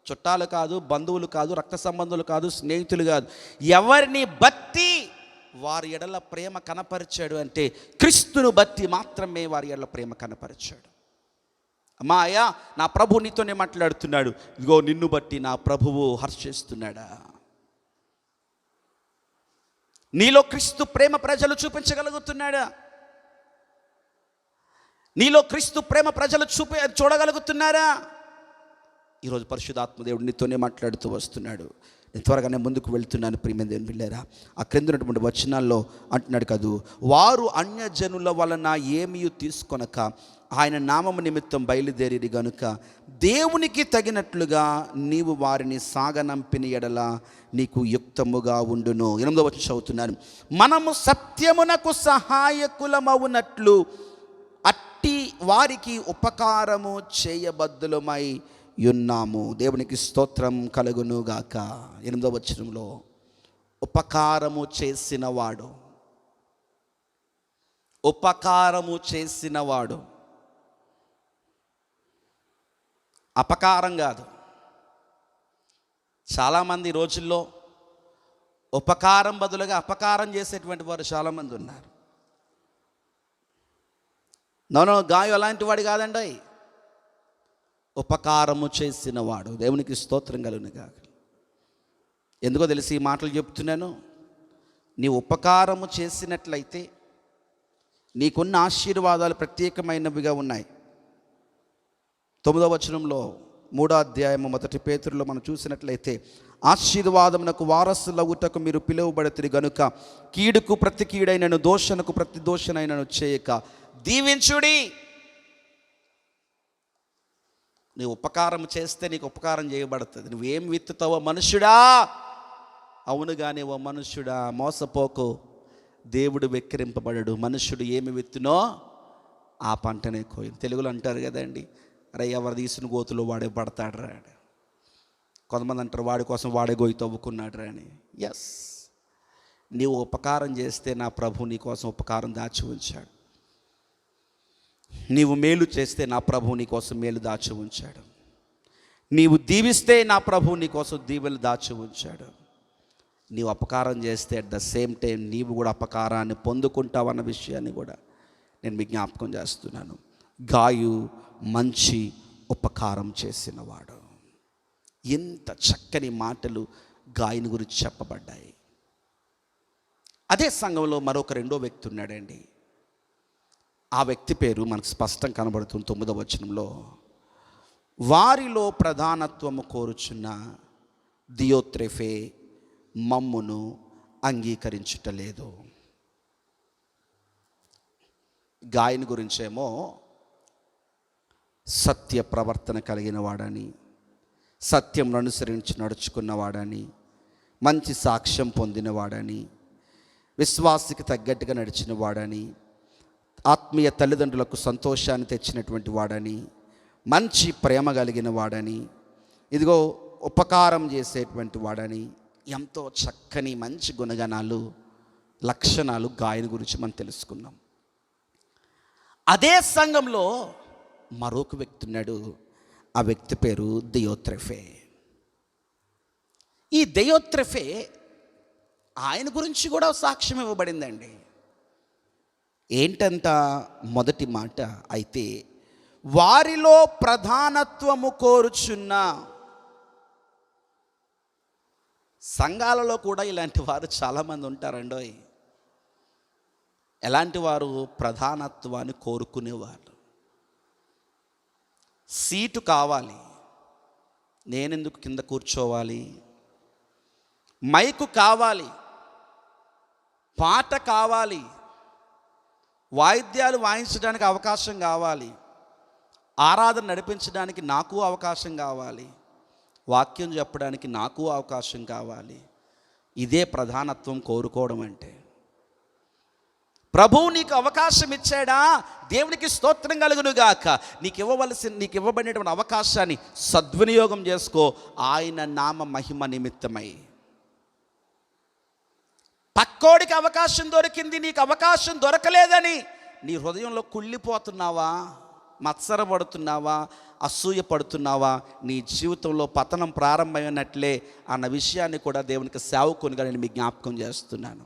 S5: చుట్టాలు కాదు, బంధువులు కాదు, రక్త సంబంధులు కాదు, స్నేహితులు కాదు. ఎవరిని బట్టి వారి ఎడల ప్రేమ కనపరిచాడు అంటే క్రీస్తును బట్టి మాత్రమే వారి ఎడల ప్రేమ కనపరిచాడు. అమ్మా అయ్యా, నా ప్రభు నీతోనే మాట్లాడుతున్నాడు. ఇదిగో నిన్ను బట్టి నా ప్రభువు హర్షిస్తున్నాడా? నీలో క్రీస్తు ప్రేమ ప్రజలు చూపించగలుగుతున్నాడా? నీలో క్రీస్తు ప్రేమ ప్రజలు చూడగలుగుతున్నారా? ఈరోజు పరిశుద్ధాత్మ దేవుడు నీతోనే మాట్లాడుతూ వస్తున్నాడు. నేను త్వరగానే ముందుకు వెళ్తున్నాను. ప్రియమైన దేవుని బిడ్డలారా, ఆ క్రింద ఉన్నటువంటి వచనాల్లో అంటున్నాడు కదూ, వారు అన్యజనుల వలన ఏమీ తీసుకొనక ఆయన నామము నిమిత్తం బయలుదేరి గనుక దేవునికి తగినట్లుగా నీవు వారిని సాగనంపిన ఎడల నీకు యుక్తముగా ఉండును. 8వ వచనం చదువుతున్నాను. మనము సత్యమునకు సహాయకులమవునట్లు అట్టి వారికి ఉపకారము చేయబద్దులమై ఉన్నాము. దేవునికి స్తోత్రం కలుగును గాక. 8వ వచనంలో ఉపకారము చేసినవాడు, ఉపకారము చేసినవాడు, అపకారం కాదు. చాలామంది రోజుల్లో ఉపకారం బదులుగా అపకారం చేసేటువంటి వారు చాలామంది ఉన్నారు. గాయం అలాంటి వాడు కాదండి, ఉపకారము చేసినవాడు. దేవునికి స్తోత్రం కలుగును గాక. ఎందుకో తెలిసి ఈ మాటలు చెప్తున్నాను. నీ ఉపకారము చేసినట్లయితే నీకున్న ఆశీర్వాదాలు ప్రత్యేకమైనవిగా ఉన్నాయి. 9వ వచనంలో 3వ అధ్యాయము 1 పేతురులో మనం చూసినట్లయితే, ఆశీర్వాదమునకు వారసులవుటకు మీరు పిలువబడితిరి గనుక కీడుకు ప్రతి కీడైనను దోషణకు ప్రతి దోషణైనను చేయక దీవించుడి. నీవు ఉపకారం చేస్తే నీకు ఉపకారం చేయబడుతుంది. నువ్వేం విత్తుతావో మనుష్యుడా, అవునుగానే ఓ మనుష్యుడా మోసపోకు, దేవుడు వెక్కిరింపబడడు. మనుష్యుడు ఏమి విత్తునో ఆ పంటనే కోయి. తెలుగులో అంటారు కదండి, అరే ఎవరు తీసిన గోతులో వాడే పడతాడు రా. కొంతమంది అంటారు వాడి కోసం వాడే గోయి తవ్వుకున్నాడు రా అని. ఎస్, నీవు ఉపకారం చేస్తే నా ప్రభు నీ కోసం ఉపకారం దాచి ఉంచాడు. నీవు మేలు చేస్తే నా ప్రభు నీ కోసం మేలు దాచి ఉంచాడు. నీవు దీవిస్తే నా ప్రభు నీ కోసం దీవెలు దాచి ఉంచాడు. నీవు అపకారం చేస్తే అట్ ద సేమ్ టైం నీవు కూడా అపకారాన్ని పొందుకుంటావన్న విషయాన్ని కూడా నేను మీకు జ్ఞాపకం చేస్తున్నాను. గాయు మంచి ఉపకారం చేసినవాడు. ఎంత చక్కని మాటలు గాయని గురించి చెప్పబడ్డాయి. అదే సంఘంలో మరొక రెండో వ్యక్తి ఉన్నాడండి. ఆ వ్యక్తి పేరు మనకు స్పష్టం కనబడుతుంది 9వ వచనంలో. వారిలో ప్రధానత్వము కోరుచున్న దియోత్రెఫే మమ్మును అంగీకరించుటలేదు. గాయని గురించేమో సత్య ప్రవర్తన కలిగిన వాడని, సత్యం అనుసరించి నడుచుకున్నవాడని, మంచి సాక్ష్యం పొందినవాడని, విశ్వాసికి తగ్గట్టుగా నడిచిన వాడని, ఆత్మీయ తల్లిదండ్రులకు సంతోషాన్ని తెచ్చినటువంటి వాడని, మంచి ప్రేమ కలిగిన వాడని, ఇదిగో ఉపకారం చేసేటువంటి వాడని, ఎంతో చక్కని మంచి గుణగణాలు లక్షణాలు గాయని గురించి మనం తెలుసుకున్నాం. అదే సంఘంలో మరొక వ్యక్తి ఉన్నాడు. ఆ వ్యక్తి పేరు దియోత్రెఫే. ఈ దియోత్రెఫే ఆయన గురించి కూడా సాక్ష్యం ఇవ్వబడిందండి. ఏంటంట? మొదటి మాట, అయితే వారిలో ప్రధానత్వము కోరుచున్న. సంఘాలలో కూడా ఇలాంటి వారు చాలామంది ఉంటారండోయ్. ఎలాంటి వారు? ప్రధానత్వాన్ని కోరుకునేవారు. సీటు కావాలి, నేనెందుకు కింద కూర్చోవాలి? మైకు కావాలి, పాట కావాలి, వాయిద్యాలు వాయించడానికి అవకాశం కావాలి, ఆరాధన నడిపించడానికి నాకు అవకాశం కావాలి, వాక్యం చెప్పడానికి నాకు అవకాశం కావాలి. ఇదే ప్రధానత్వం కోరుకోవడం అంటే. ప్రభువు నీకు అవకాశం ఇచ్చాడా, దేవునికి స్తోత్రం కలుగునుగాక. నీకు ఇవ్వబడినటువంటి అవకాశాన్ని సద్వినియోగం చేసుకో, ఆయన నామ మహిమ నిమిత్తమై. పక్కోడికి అవకాశం దొరికింది, నీకు అవకాశం దొరకలేదని నీ హృదయంలో కుళ్ళిపోతున్నావా, మత్సరపడుతున్నావా, అసూయ పడుతున్నావా, నీ జీవితంలో పతనం ప్రారంభమైనట్లే అన్న విషయాన్ని కూడా దేవునికి సేవకునిగా నేను మీకు జ్ఞాపకం చేస్తున్నాను.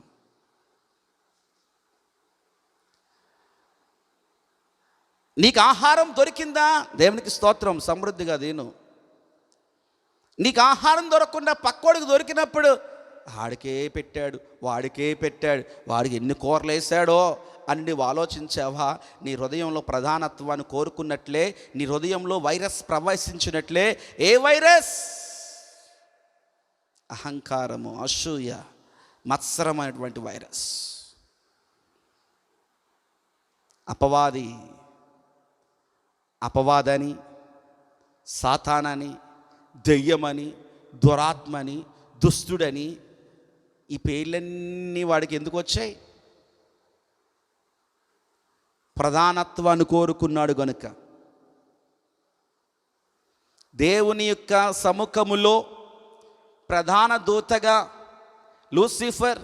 S5: నీకు ఆహారం దొరికిందా, దేవునికి స్తోత్రం, సమృద్ధిగా తిను. నీకు ఆహారం దొరకకుండా పక్కోడికి దొరికినప్పుడు వాడికే పెట్టాడు, వాడికే పెట్టాడు, వాడికి ఎన్ని కూరలు వేసాడో అని నువ్వు ఆలోచించావా? నీ హృదయంలో ప్రధానత్వాన్ని కోరుకున్నట్లే నీ హృదయంలో వైరస్ ప్రవేశించినట్లే. ఏ వైరస్? అహంకారము, అసూయ, మత్సరమైనటువంటి వైరస్. అపవాదని, సాతానని, దెయ్యమని, దురాత్మని, దుష్టుడని, ఈ పేర్లన్నీ వాడికి ఎందుకు వచ్చాయి? ప్రధానత్వాన్ని కోరుకున్నాడు గనుక. దేవుని యొక్క సముఖములో ప్రధాన దూతగా లూసిఫర్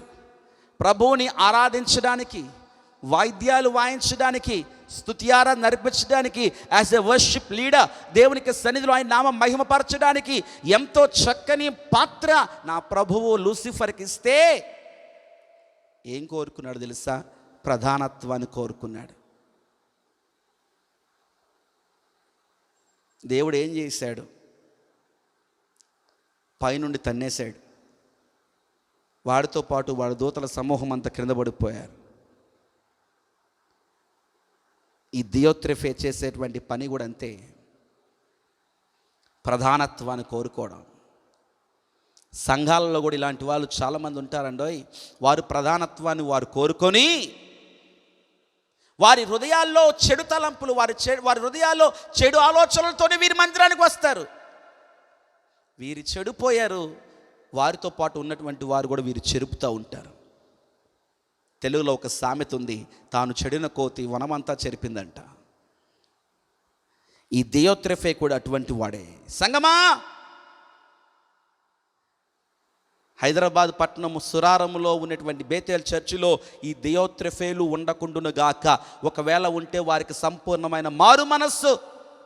S5: ప్రభువుని ఆరాధించడానికి, వాయిద్యాలు వాయించడానికి, స్తుతియారాధన నడిపించడానికి, యాజ్ ఎ వర్షిప్ లీడర్ దేవునికి సన్నిధిలో ఆయన నామం మహిమపరచడానికి ఎంతో చక్కని పాత్ర నా ప్రభువు లూసిఫర్కి ఇస్తే ఏం కోరుకున్నాడు తెలుసా? ప్రధానత్వాన్ని కోరుకున్నాడు. దేవుడు ఏం చేశాడు? పైనుండి తన్నేశాడు. వాడితో పాటు వాడి దూతల సమూహం అంతా క్రింద పడిపోయారు. ఈ దియోత్రెఫే చేసేటువంటి పని కూడా అంతే, ప్రధానత్వాన్ని కోరుకోవడం. సంఘాలలో కూడా ఇలాంటి వాళ్ళు చాలామంది ఉంటారండోయ్. వారు ప్రధానత్వాన్ని వారు కోరుకొని వారి హృదయాల్లో చెడు తలంపులు, వారి హృదయాల్లో చెడు ఆలోచనలతోనే వీరి మందిరానికి వస్తారు. వీరు చెడిపోయారు, వారితో పాటు ఉన్నటువంటి వారు కూడా వీరు చెరుపుతూ ఉంటారు. తెలుగులో ఒక సామెత ఉంది, తాను చెడిన కోతి వనమంతా చెరిపిందంట. ఈ దియోత్రెఫే కూడా అటువంటి వాడే. సంగమా, హైదరాబాద్ పట్టణము సురారములో ఉన్నటువంటి బేతేల్ చర్చిలో ఈ దియోత్రెఫేలు ఉండకుండునుగాక. ఒకవేళ ఉంటే వారికి సంపూర్ణమైన మారు మనస్సు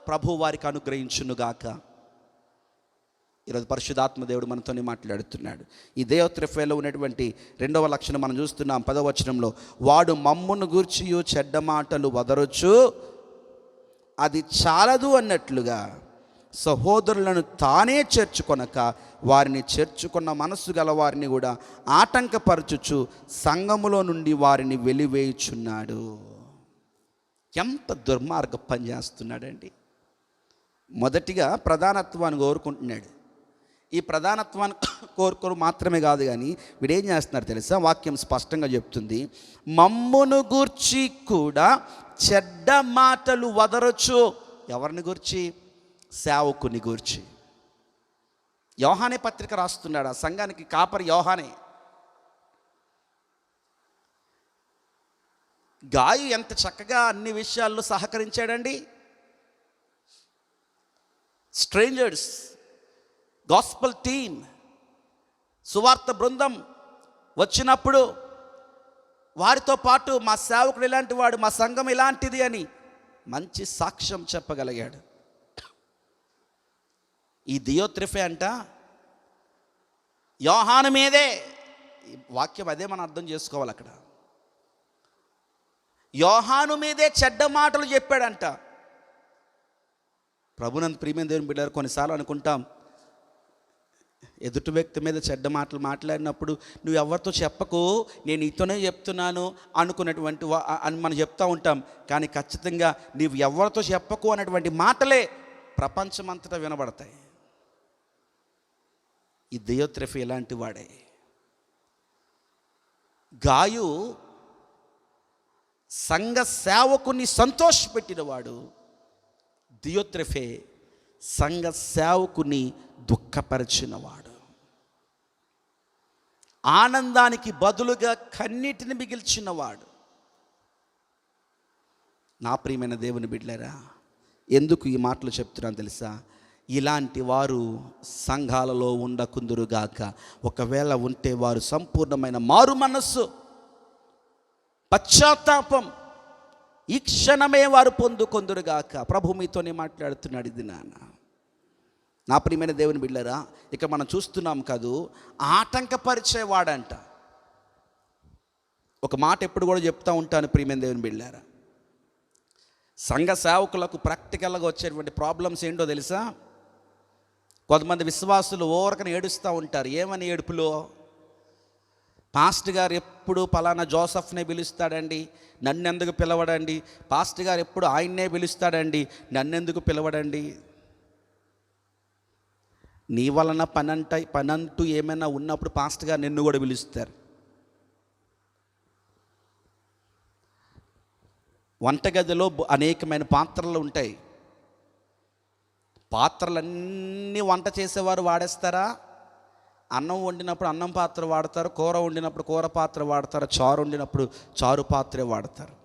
S5: ప్రభు వారికి అనుగ్రహించునుగాక. ఈరోజు పరిశుద్ధాత్మ దేవుడు మనతోనే మాట్లాడుతున్నాడు. ఈ దియోత్రెఫేలో ఉన్నటువంటి రెండవ లక్షణం మనం చూస్తున్నాం 10వ వచనంలో. వాడు మమ్మును గూర్చియు చెడ్డ మాటలు వదరొచ్చు, అది చాలదు అన్నట్లుగా సహోదరులను తానే చేర్చుకొనక వారిని చేర్చుకున్న మనస్సు గల వారిని కూడా ఆటంకపరచుచు సంఘములో నుండి వారిని వెలివేయుచున్నాడు. ఎంత దుర్మార్గ పని చేస్తున్నాడండి. మొదటిగా ప్రధానత్వాన్ని కోరుకుంటున్నాడు. ఈ ప్రధానత్వాన్ని కోరుకోరు మాత్రమే కాదు కానీ వీడేం చేస్తున్నారు తెలుసా? వాక్యం స్పష్టంగా చెప్తుంది, మమ్మును గూర్చి కూడా చెడ్డ మాటలు వదరొచ్చు. ఎవరిని గూర్చి? సేవకుని గూర్చి. యోహానే పత్రిక రాస్తున్నాడు, ఆ సంఘానికి కాపరి యోహానే. గాయు ఎంత చక్కగా అన్ని విషయాల్లో సహకరించాడండి. స్ట్రేంజర్స్, గాస్పల్ టీమ్, సువార్త బృందం వచ్చినప్పుడు వారితో పాటు మా సేవకుడు ఇలాంటి వాడు, మా సంఘం ఇలాంటిది అని మంచి సాక్ష్యం చెప్పగలిగాడు. ఈ దియోత్రెఫే అంట యోహాను మీదే, వాక్యం అదే మనం అర్థం చేసుకోవాలి. అక్కడ యోహాను మీదే చెడ్డ మాటలు చెప్పాడంట. ప్రభునందు ప్రియమైన దేవుని బిడ్డలారా, కొన్నిసార్లు అనుకుంటాం ఎదుటి వ్యక్తి మీద చెడ్డ మాటలు మాట్లాడినప్పుడు నువ్వు ఎవరితో చెప్పకు, నేను నీతోనే చెప్తున్నాను అనుకున్నటువంటి అని మనం చెప్తూ ఉంటాం. కానీ ఖచ్చితంగా నీవు ఎవరితో చెప్పకు అన్నటువంటి మాటలే ప్రపంచమంతటా వినబడతాయి. ఈ దియోత్రెఫే ఇలాంటి వాడే. గాయు సంఘ సేవకుని సంతోషపెట్టినవాడు, దియోత్రెఫే సంఘ సేవకుని దుఃఖపరిచినవాడు, ఆనందానికి బదులుగా కన్నీటిని మిగిల్చినవాడు. నా ప్రియమైన దేవుని బిడ్డలారా, ఎందుకు ఈ మాటలు చెప్తున్నాను తెలుసా? ఇలాంటి వారు సంఘాలలో ఉండకుందురుగాక. ఒకవేళ ఉంటే వారు సంపూర్ణమైన మారు మనస్సు, పశ్చాత్తాపం ఈ క్షణమే వారు పొందుకొందురుగాక. ప్రభు మీతోనే మాట్లాడుతున్నాడు ఇది నాన్న. నా ప్రియమైన దేవుని బిడ్డలారా, ఇక మనం చూస్తున్నాం కదూ, ఆటంకపరిచేవాడంట. ఒక మాట ఎప్పుడు కూడా చెప్తూ ఉంటాను ప్రియమైన దేవుని బిడ్డలారా, సంఘ సేవకులకు ప్రాక్టికల్గా వచ్చేటువంటి ప్రాబ్లమ్స్ ఏంటో తెలుసా? కొంతమంది విశ్వాసులు ఓరకని ఏడుస్తూ ఉంటారు. ఏమని ఏడుపులో? పాస్టర్ గారు ఎప్పుడు పలానా జోసఫ్నే పిలుస్తాడండి, నన్నెందుకు పిలవడండి? పాస్టర్ గారు ఎప్పుడు ఆయన్నే పిలుస్తాడండి, నన్నెందుకు పిలవడండి? నీ వలన పనంటూ ఏమైనా ఉన్నప్పుడు పాస్టర్ గారు నిన్ను కూడా పిలుస్తారు. వంటగదిలో అనేకమైన పాత్రలు ఉంటాయి. పాత్రలన్నీ వంట చేసేవారు వాడేస్తారా? అన్నం వండినప్పుడు అన్నం పాత్ర వాడతారు, కూర వండినప్పుడు కూర పాత్ర వాడతారు, చారు వండినప్పుడు చారు పాత్రే వాడతారు.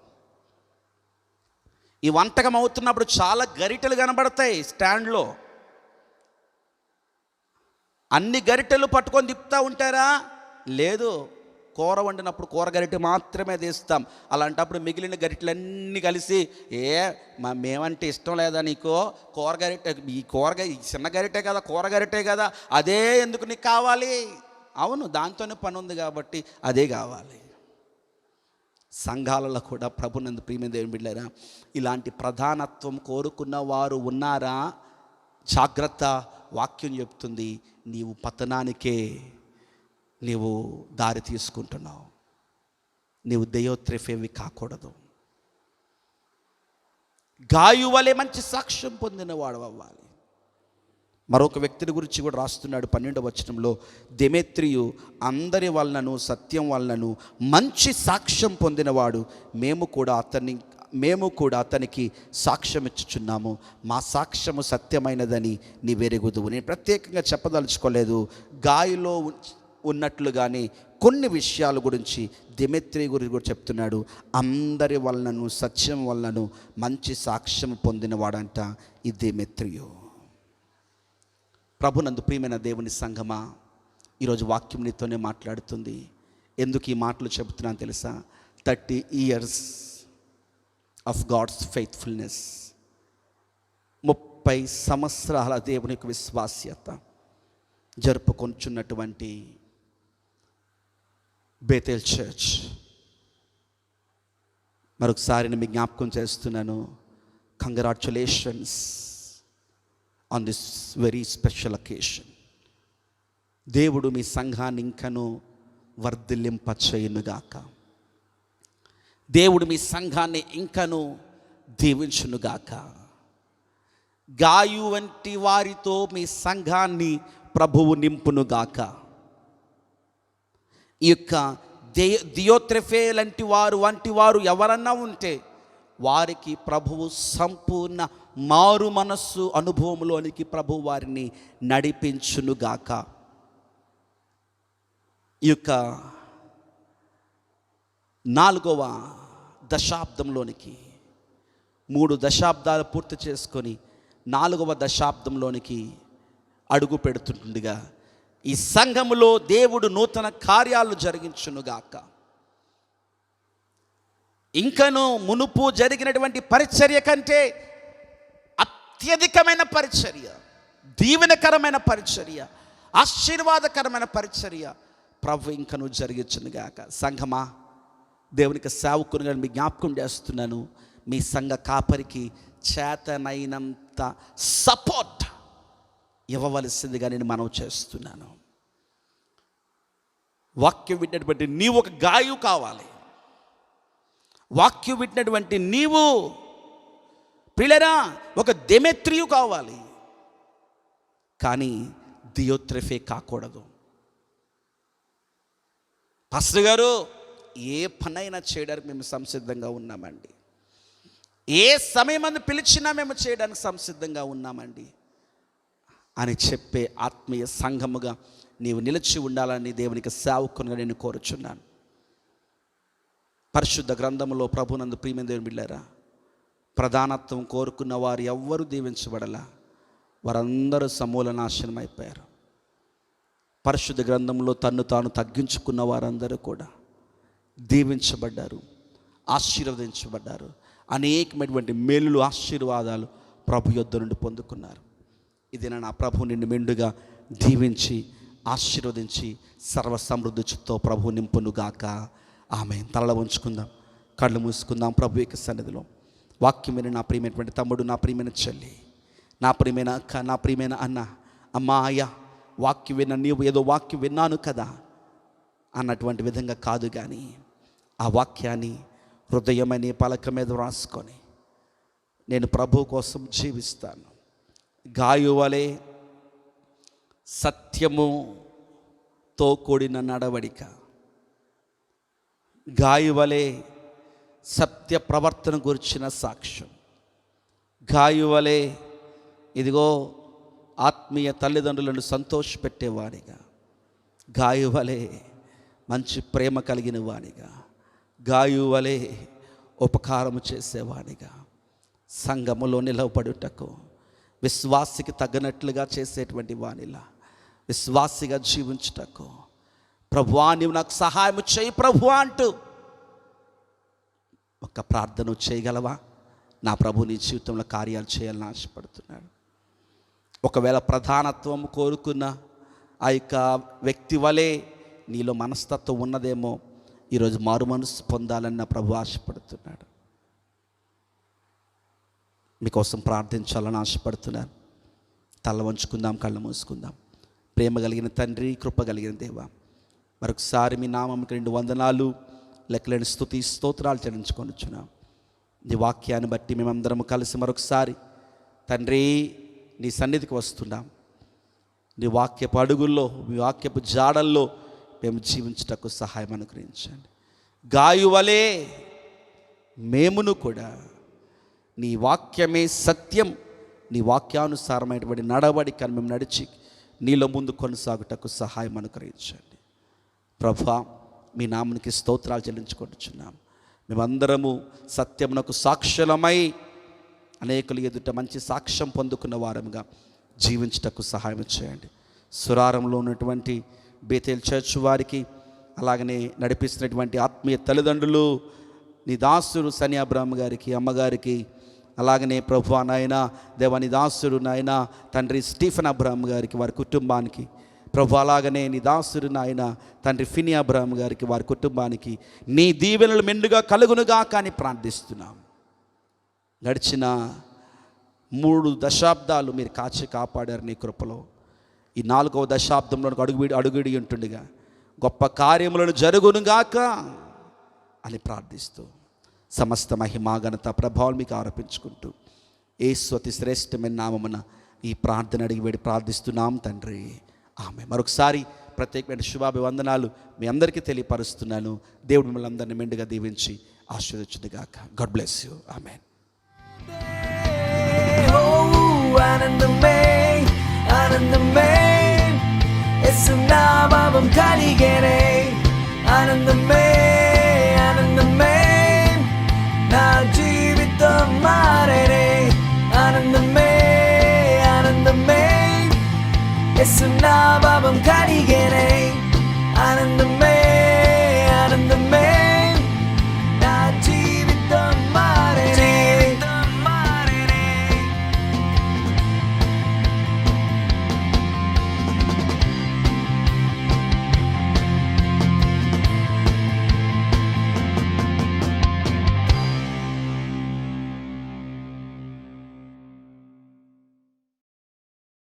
S5: ఈ వంటకం అవుతున్నప్పుడు చాలా గరిటెలు కనబడతాయి స్టాండ్లో. అన్ని గరిటెలు పట్టుకొని తిప్పుతూ ఉంటారా? లేదు. కూర వండినప్పుడు కూర గరిటె మాత్రమే తీస్తాం. అలాంటప్పుడు మిగిలిన గరిటెలన్నీ కలిసి, మేమంటే ఇష్టం లేదా నీకు? కూర గరిటె, ఈ చిన్న గరిటే కదా, కూర గరిటే కదా, అదే ఎందుకు నీకు కావాలి? అవును, దాంతోనే పని ఉంది కాబట్టి అదే కావాలి. సంఘాలలో కూడా ప్రభునందు ప్రియమైన దేవుని బిడ్డలారా, ఇలాంటి ప్రధానత్వం కోరుకున్న వారు ఉన్నారా? జాగ్రత్త. వాక్యం చెప్తుంది, నీవు పతనానికే నీవు దారి తీసుకుంటున్నావు. నీవు దెయోత్రెఫేవి కాకూడదు. గాయు వలె మంచి సాక్ష్యం పొందినవాడు అవ్వాలి. మరొక వ్యక్తిని గురించి కూడా రాస్తున్నాడు 12వ వచనంలో, దెమేత్రియు అందరి వలనను సత్యం వలనను మంచి సాక్ష్యం పొందినవాడు, మేము కూడా అతనికి సాక్ష్యం ఇచ్చుచున్నాము. మా సాక్ష్యము సత్యమైనదని నీవెరుగుదువు. నేను ప్రత్యేకంగా చెప్పదలుచుకోలేదు. గాయలో ఉన్నట్లుగానే కొన్ని విషయాల గురించి దెమేత్రి గురించి కూడా చెప్తున్నాడు. అందరి వలనను సత్యం వలనను మంచి సాక్ష్యం పొందినవాడంట ఈ దెమేత్రియు. ప్రభునందు ప్రియమైన దేవుని సంఘమా, ఈరోజు వాక్యం నీతోనే మాట్లాడుతుంది. ఎందుకు ఈ మాటలు చెబుతున్నాను తెలుసా? 30 years ఆఫ్ గాడ్స్ ఫెయిత్ఫుల్నెస్, 30 సంవత్సరాల దేవుని యొక్క విశ్వాస్యత జరుపుకొంచున్నటువంటి బేతేల్ చర్చ్. మరొకసారి నేను మీకు జ్ఞాపకం చేస్తున్నాను, congratulations on this very special occasion. దేవుడు మీ సంఘాన్ని ఇంకను వర్ధిల్లింపచేయునుగాక. దేవుడు మీ సంఘాన్ని ఇంకను దీవించునుగాక. గాయు వంటి వారితో మీ సంఘాన్ని ప్రభువు నింపునుగాక. ఈ యొక్క దియోత్రెఫే వంటి వారు ఎవరన్నా ఉంటే వారికి ప్రభువు సంపూర్ణ మారు మనస్సు అనుభవంలోనికి ప్రభు వారిని నడిపించునుగాక. ఈ యొక్క 4వ దశాబ్దంలోనికి, 3 దశాబ్దాలు పూర్తి చేసుకొని 4వ దశాబ్దంలోనికి అడుగు పెడుతుండగా ఈ సంఘములో దేవుడు నూతన కార్యాలు జరిగించునుగాక. ఇంకను మునుపు జరిగినటువంటి పరిచర్య కంటే అత్యధికమైన పరిచర్య, దీవెనకరమైన పరిచర్య, ఆశీర్వాదకరమైన పరిచర్య ప్రభు ఇంకను జరిగించునుగాక. సంఘమా, దేవునికి సేవకునిగా మీ జ్ఞాపకం చేస్తున్నాను, మీ సంఘ కాపరికి చేతనైనంత సపోర్ట్ ఇవ్వవలసిందిగా నేను మనవి చేస్తున్నాను. వాక్యం విన్నటువంటి నీవు ఒక గాయు కావాలి. వాక్యం విన్నటువంటి నీవు ప్రియులారా ఒక దెమేత్రియు కావాలి, కానీ దియోత్రెఫే కాకూడదు. పాస్టర్ గారు, ఏ పనైనా చేయడానికి మేము సంసిద్ధంగా ఉన్నామండి. ఏ సమయం పిలిచినా మేము చేయడానికి సంసిద్ధంగా ఉన్నామండి. అని చెప్పే ఆత్మీయ సంఘముగా నీవు నిలిచి ఉండాలని దేవునికి సేవకునిగా నేను కోరుచున్నాను. పరిశుద్ధ గ్రంథంలో ప్రభునందు ప్రియమైన దేవుని బిడ్డలారా, ప్రధానత్వం కోరుకున్న వారు ఎవ్వరూ దీవించబడలా, వారందరూ సమూల నాశనం అయిపోయారు. పరిశుద్ధ గ్రంథంలో తన్ను తాను తగ్గించుకున్న వారందరూ కూడా దీవించబడ్డారు, ఆశీర్వదించబడ్డారు. అనేకమైనటువంటి మేలులు, ఆశీర్వాదాలు ప్రభు యొద్ద నుండి పొందుకున్నారు. ఇది నా ప్రభు నిన్ను మెండుగా దీవించి ఆశీర్వదించి సర్వ సమృద్ధితో ప్రభు నింపునుగాక. ఆమె తలలో ఉంచుకుందాం, కళ్ళు మూసుకుందాం ప్రభు యొక్క సన్నిధిలో. వాక్యమైన నా ప్రియమైనటువంటి తమ్ముడు, నా ప్రియమైన చెల్లి, నా ప్రియమైన అక్క, నా ప్రియమైన అన్న, అమ్మా, అయ్యా, వాక్యం విన్న నీవు ఏదో వాక్యం విన్నాను కదా అన్నటువంటి విధంగా కాదు, కానీ ఆ వాక్యాన్ని హృదయమని పలక మీద రాసుకొని నేను ప్రభు కోసం జీవిస్తాను. గాయువలే సత్యముతో కూడిన నడవడిక, గాయువలే సత్య ప్రవర్తన గురించిన సాక్ష్యం, గాయువలే ఇదిగో ఆత్మీయ తల్లిదండ్రులను సంతోషపెట్టేవాడిగా, గాయువలే మంచి ప్రేమ కలిగిన వాడిగా, గాయువలే ఉపకారము చేసేవాడిగా, సంఘములో నిలవబడుటకు విశ్వాసికి తగ్గనట్లుగా చేసేటువంటి వానిలా విశ్వాసిగా జీవించుటకు ప్రభువా నీవు నాకు సహాయం చేయి ప్రభువా అంటూ ఒక ప్రార్థన చేయగలవా? నా ప్రభు నీ జీవితంలో కార్యాలు చేయాలని ఆశపడుతున్నాడు. ఒకవేళ ప్రధానత్వం కోరుకున్న ఆ యొక్క వ్యక్తి వలె నీలో మనస్తత్వం ఉన్నదేమో, ఈరోజు మారు మనసు పొందాలని నా ప్రభు ఆశపడుతున్నాడు. మీకోసం ప్రార్థించాలని ఆశపడుతున్నాను. తల వంచుకుందాం, కళ్ళు మూసుకుందాం. ప్రేమ కలిగిన తండ్రి, కృప కలిగిన దేవా, మరొకసారి మీ నామంకి 2 వందనాలు, లెక్కలేని స్తుతి స్తోత్రాలు చెల్లించుకొనిచున్నాం. నీ వాక్యాన్ని బట్టి మేమందరం కలిసి మరొకసారి తండ్రి నీ సన్నిధికి వస్తున్నాం. నీ వాక్యపు అడుగుల్లో, మీ వాక్యపు జాడల్లో మేము జీవించుటకు సహాయం అనుగ్రహించండి. గాయువలే మేమును కూడా నీ వాక్యమే సత్యం, నీ వాక్యానుసారమైనటువంటి నడవడికను మేము నడిచి నీలో ముందు కొనసాగుటకు సహాయం అనుగ్రహించండి. ప్రభువా, మీ నామానికి స్తోత్రాలు చెల్లించుకుంటున్నాం. మేమందరము సత్యమునకు సాక్షులమై అనేకులు ఎదుట మంచి సాక్ష్యం పొందుకున్న వారముగా జీవించుటకు సహాయం చేయండి. సురారంలో ఉన్నటువంటి బేతేల్ చర్చ్ వారికి, అలాగనే నడిపిస్తున్నటువంటి ఆత్మీయ తల్లిదండ్రులు, నీ దాసుడు సని అబ్రాహ్మ గారికి, అమ్మగారికి, అలాగనే ప్రభువా నాయన దేవా నీ దాసుడు నాయన తండ్రి స్టీఫెన్ అబ్రాహ్మ గారికి, వారి కుటుంబానికి ప్రభు, అలాగనే నీ దాసుడు నాయన తండ్రి ఫిని అబ్రాహ్మ గారికి, వారి కుటుంబానికి నీ దీవెనలు మెండుగా కలుగునుగా కానీ ప్రార్థిస్తున్నాం. గడిచిన 3 దశాబ్దాలు మీరు కాచి కాపాడారు నీ కృపలో. ఈ 4వ దశాబ్దంలో అడుగుడి ఉంటుండగా గొప్ప కార్యములను జరుగునుగాక అని ప్రార్థిస్తూ సమస్త మహిమా ఘనత ప్రభావం మీకు ఆరోపించుకుంటూ యేసు అతి శ్రేష్టమైన నామమున ఈ ప్రార్థన అడిగి వేడి ప్రార్థిస్తున్నాం తండ్రి, ఆమె. మరొకసారి ప్రత్యేకమైన శుభాభివందనాలు మీ అందరికీ తెలియపరుస్తున్నాను. దేవుడు మిమ్మల్ని అందరినీ మెండుగా దీవించి ఆశీర్వదించుగాక. God bless you. ఆమెన్.
S1: ఆనందమే నామం కలిగేనే, ఆనందమే ఆనందమే నా జీవితం మారేనే, ఆనందమే ఆనందమే నామం కలిగేనే, ఆనందమే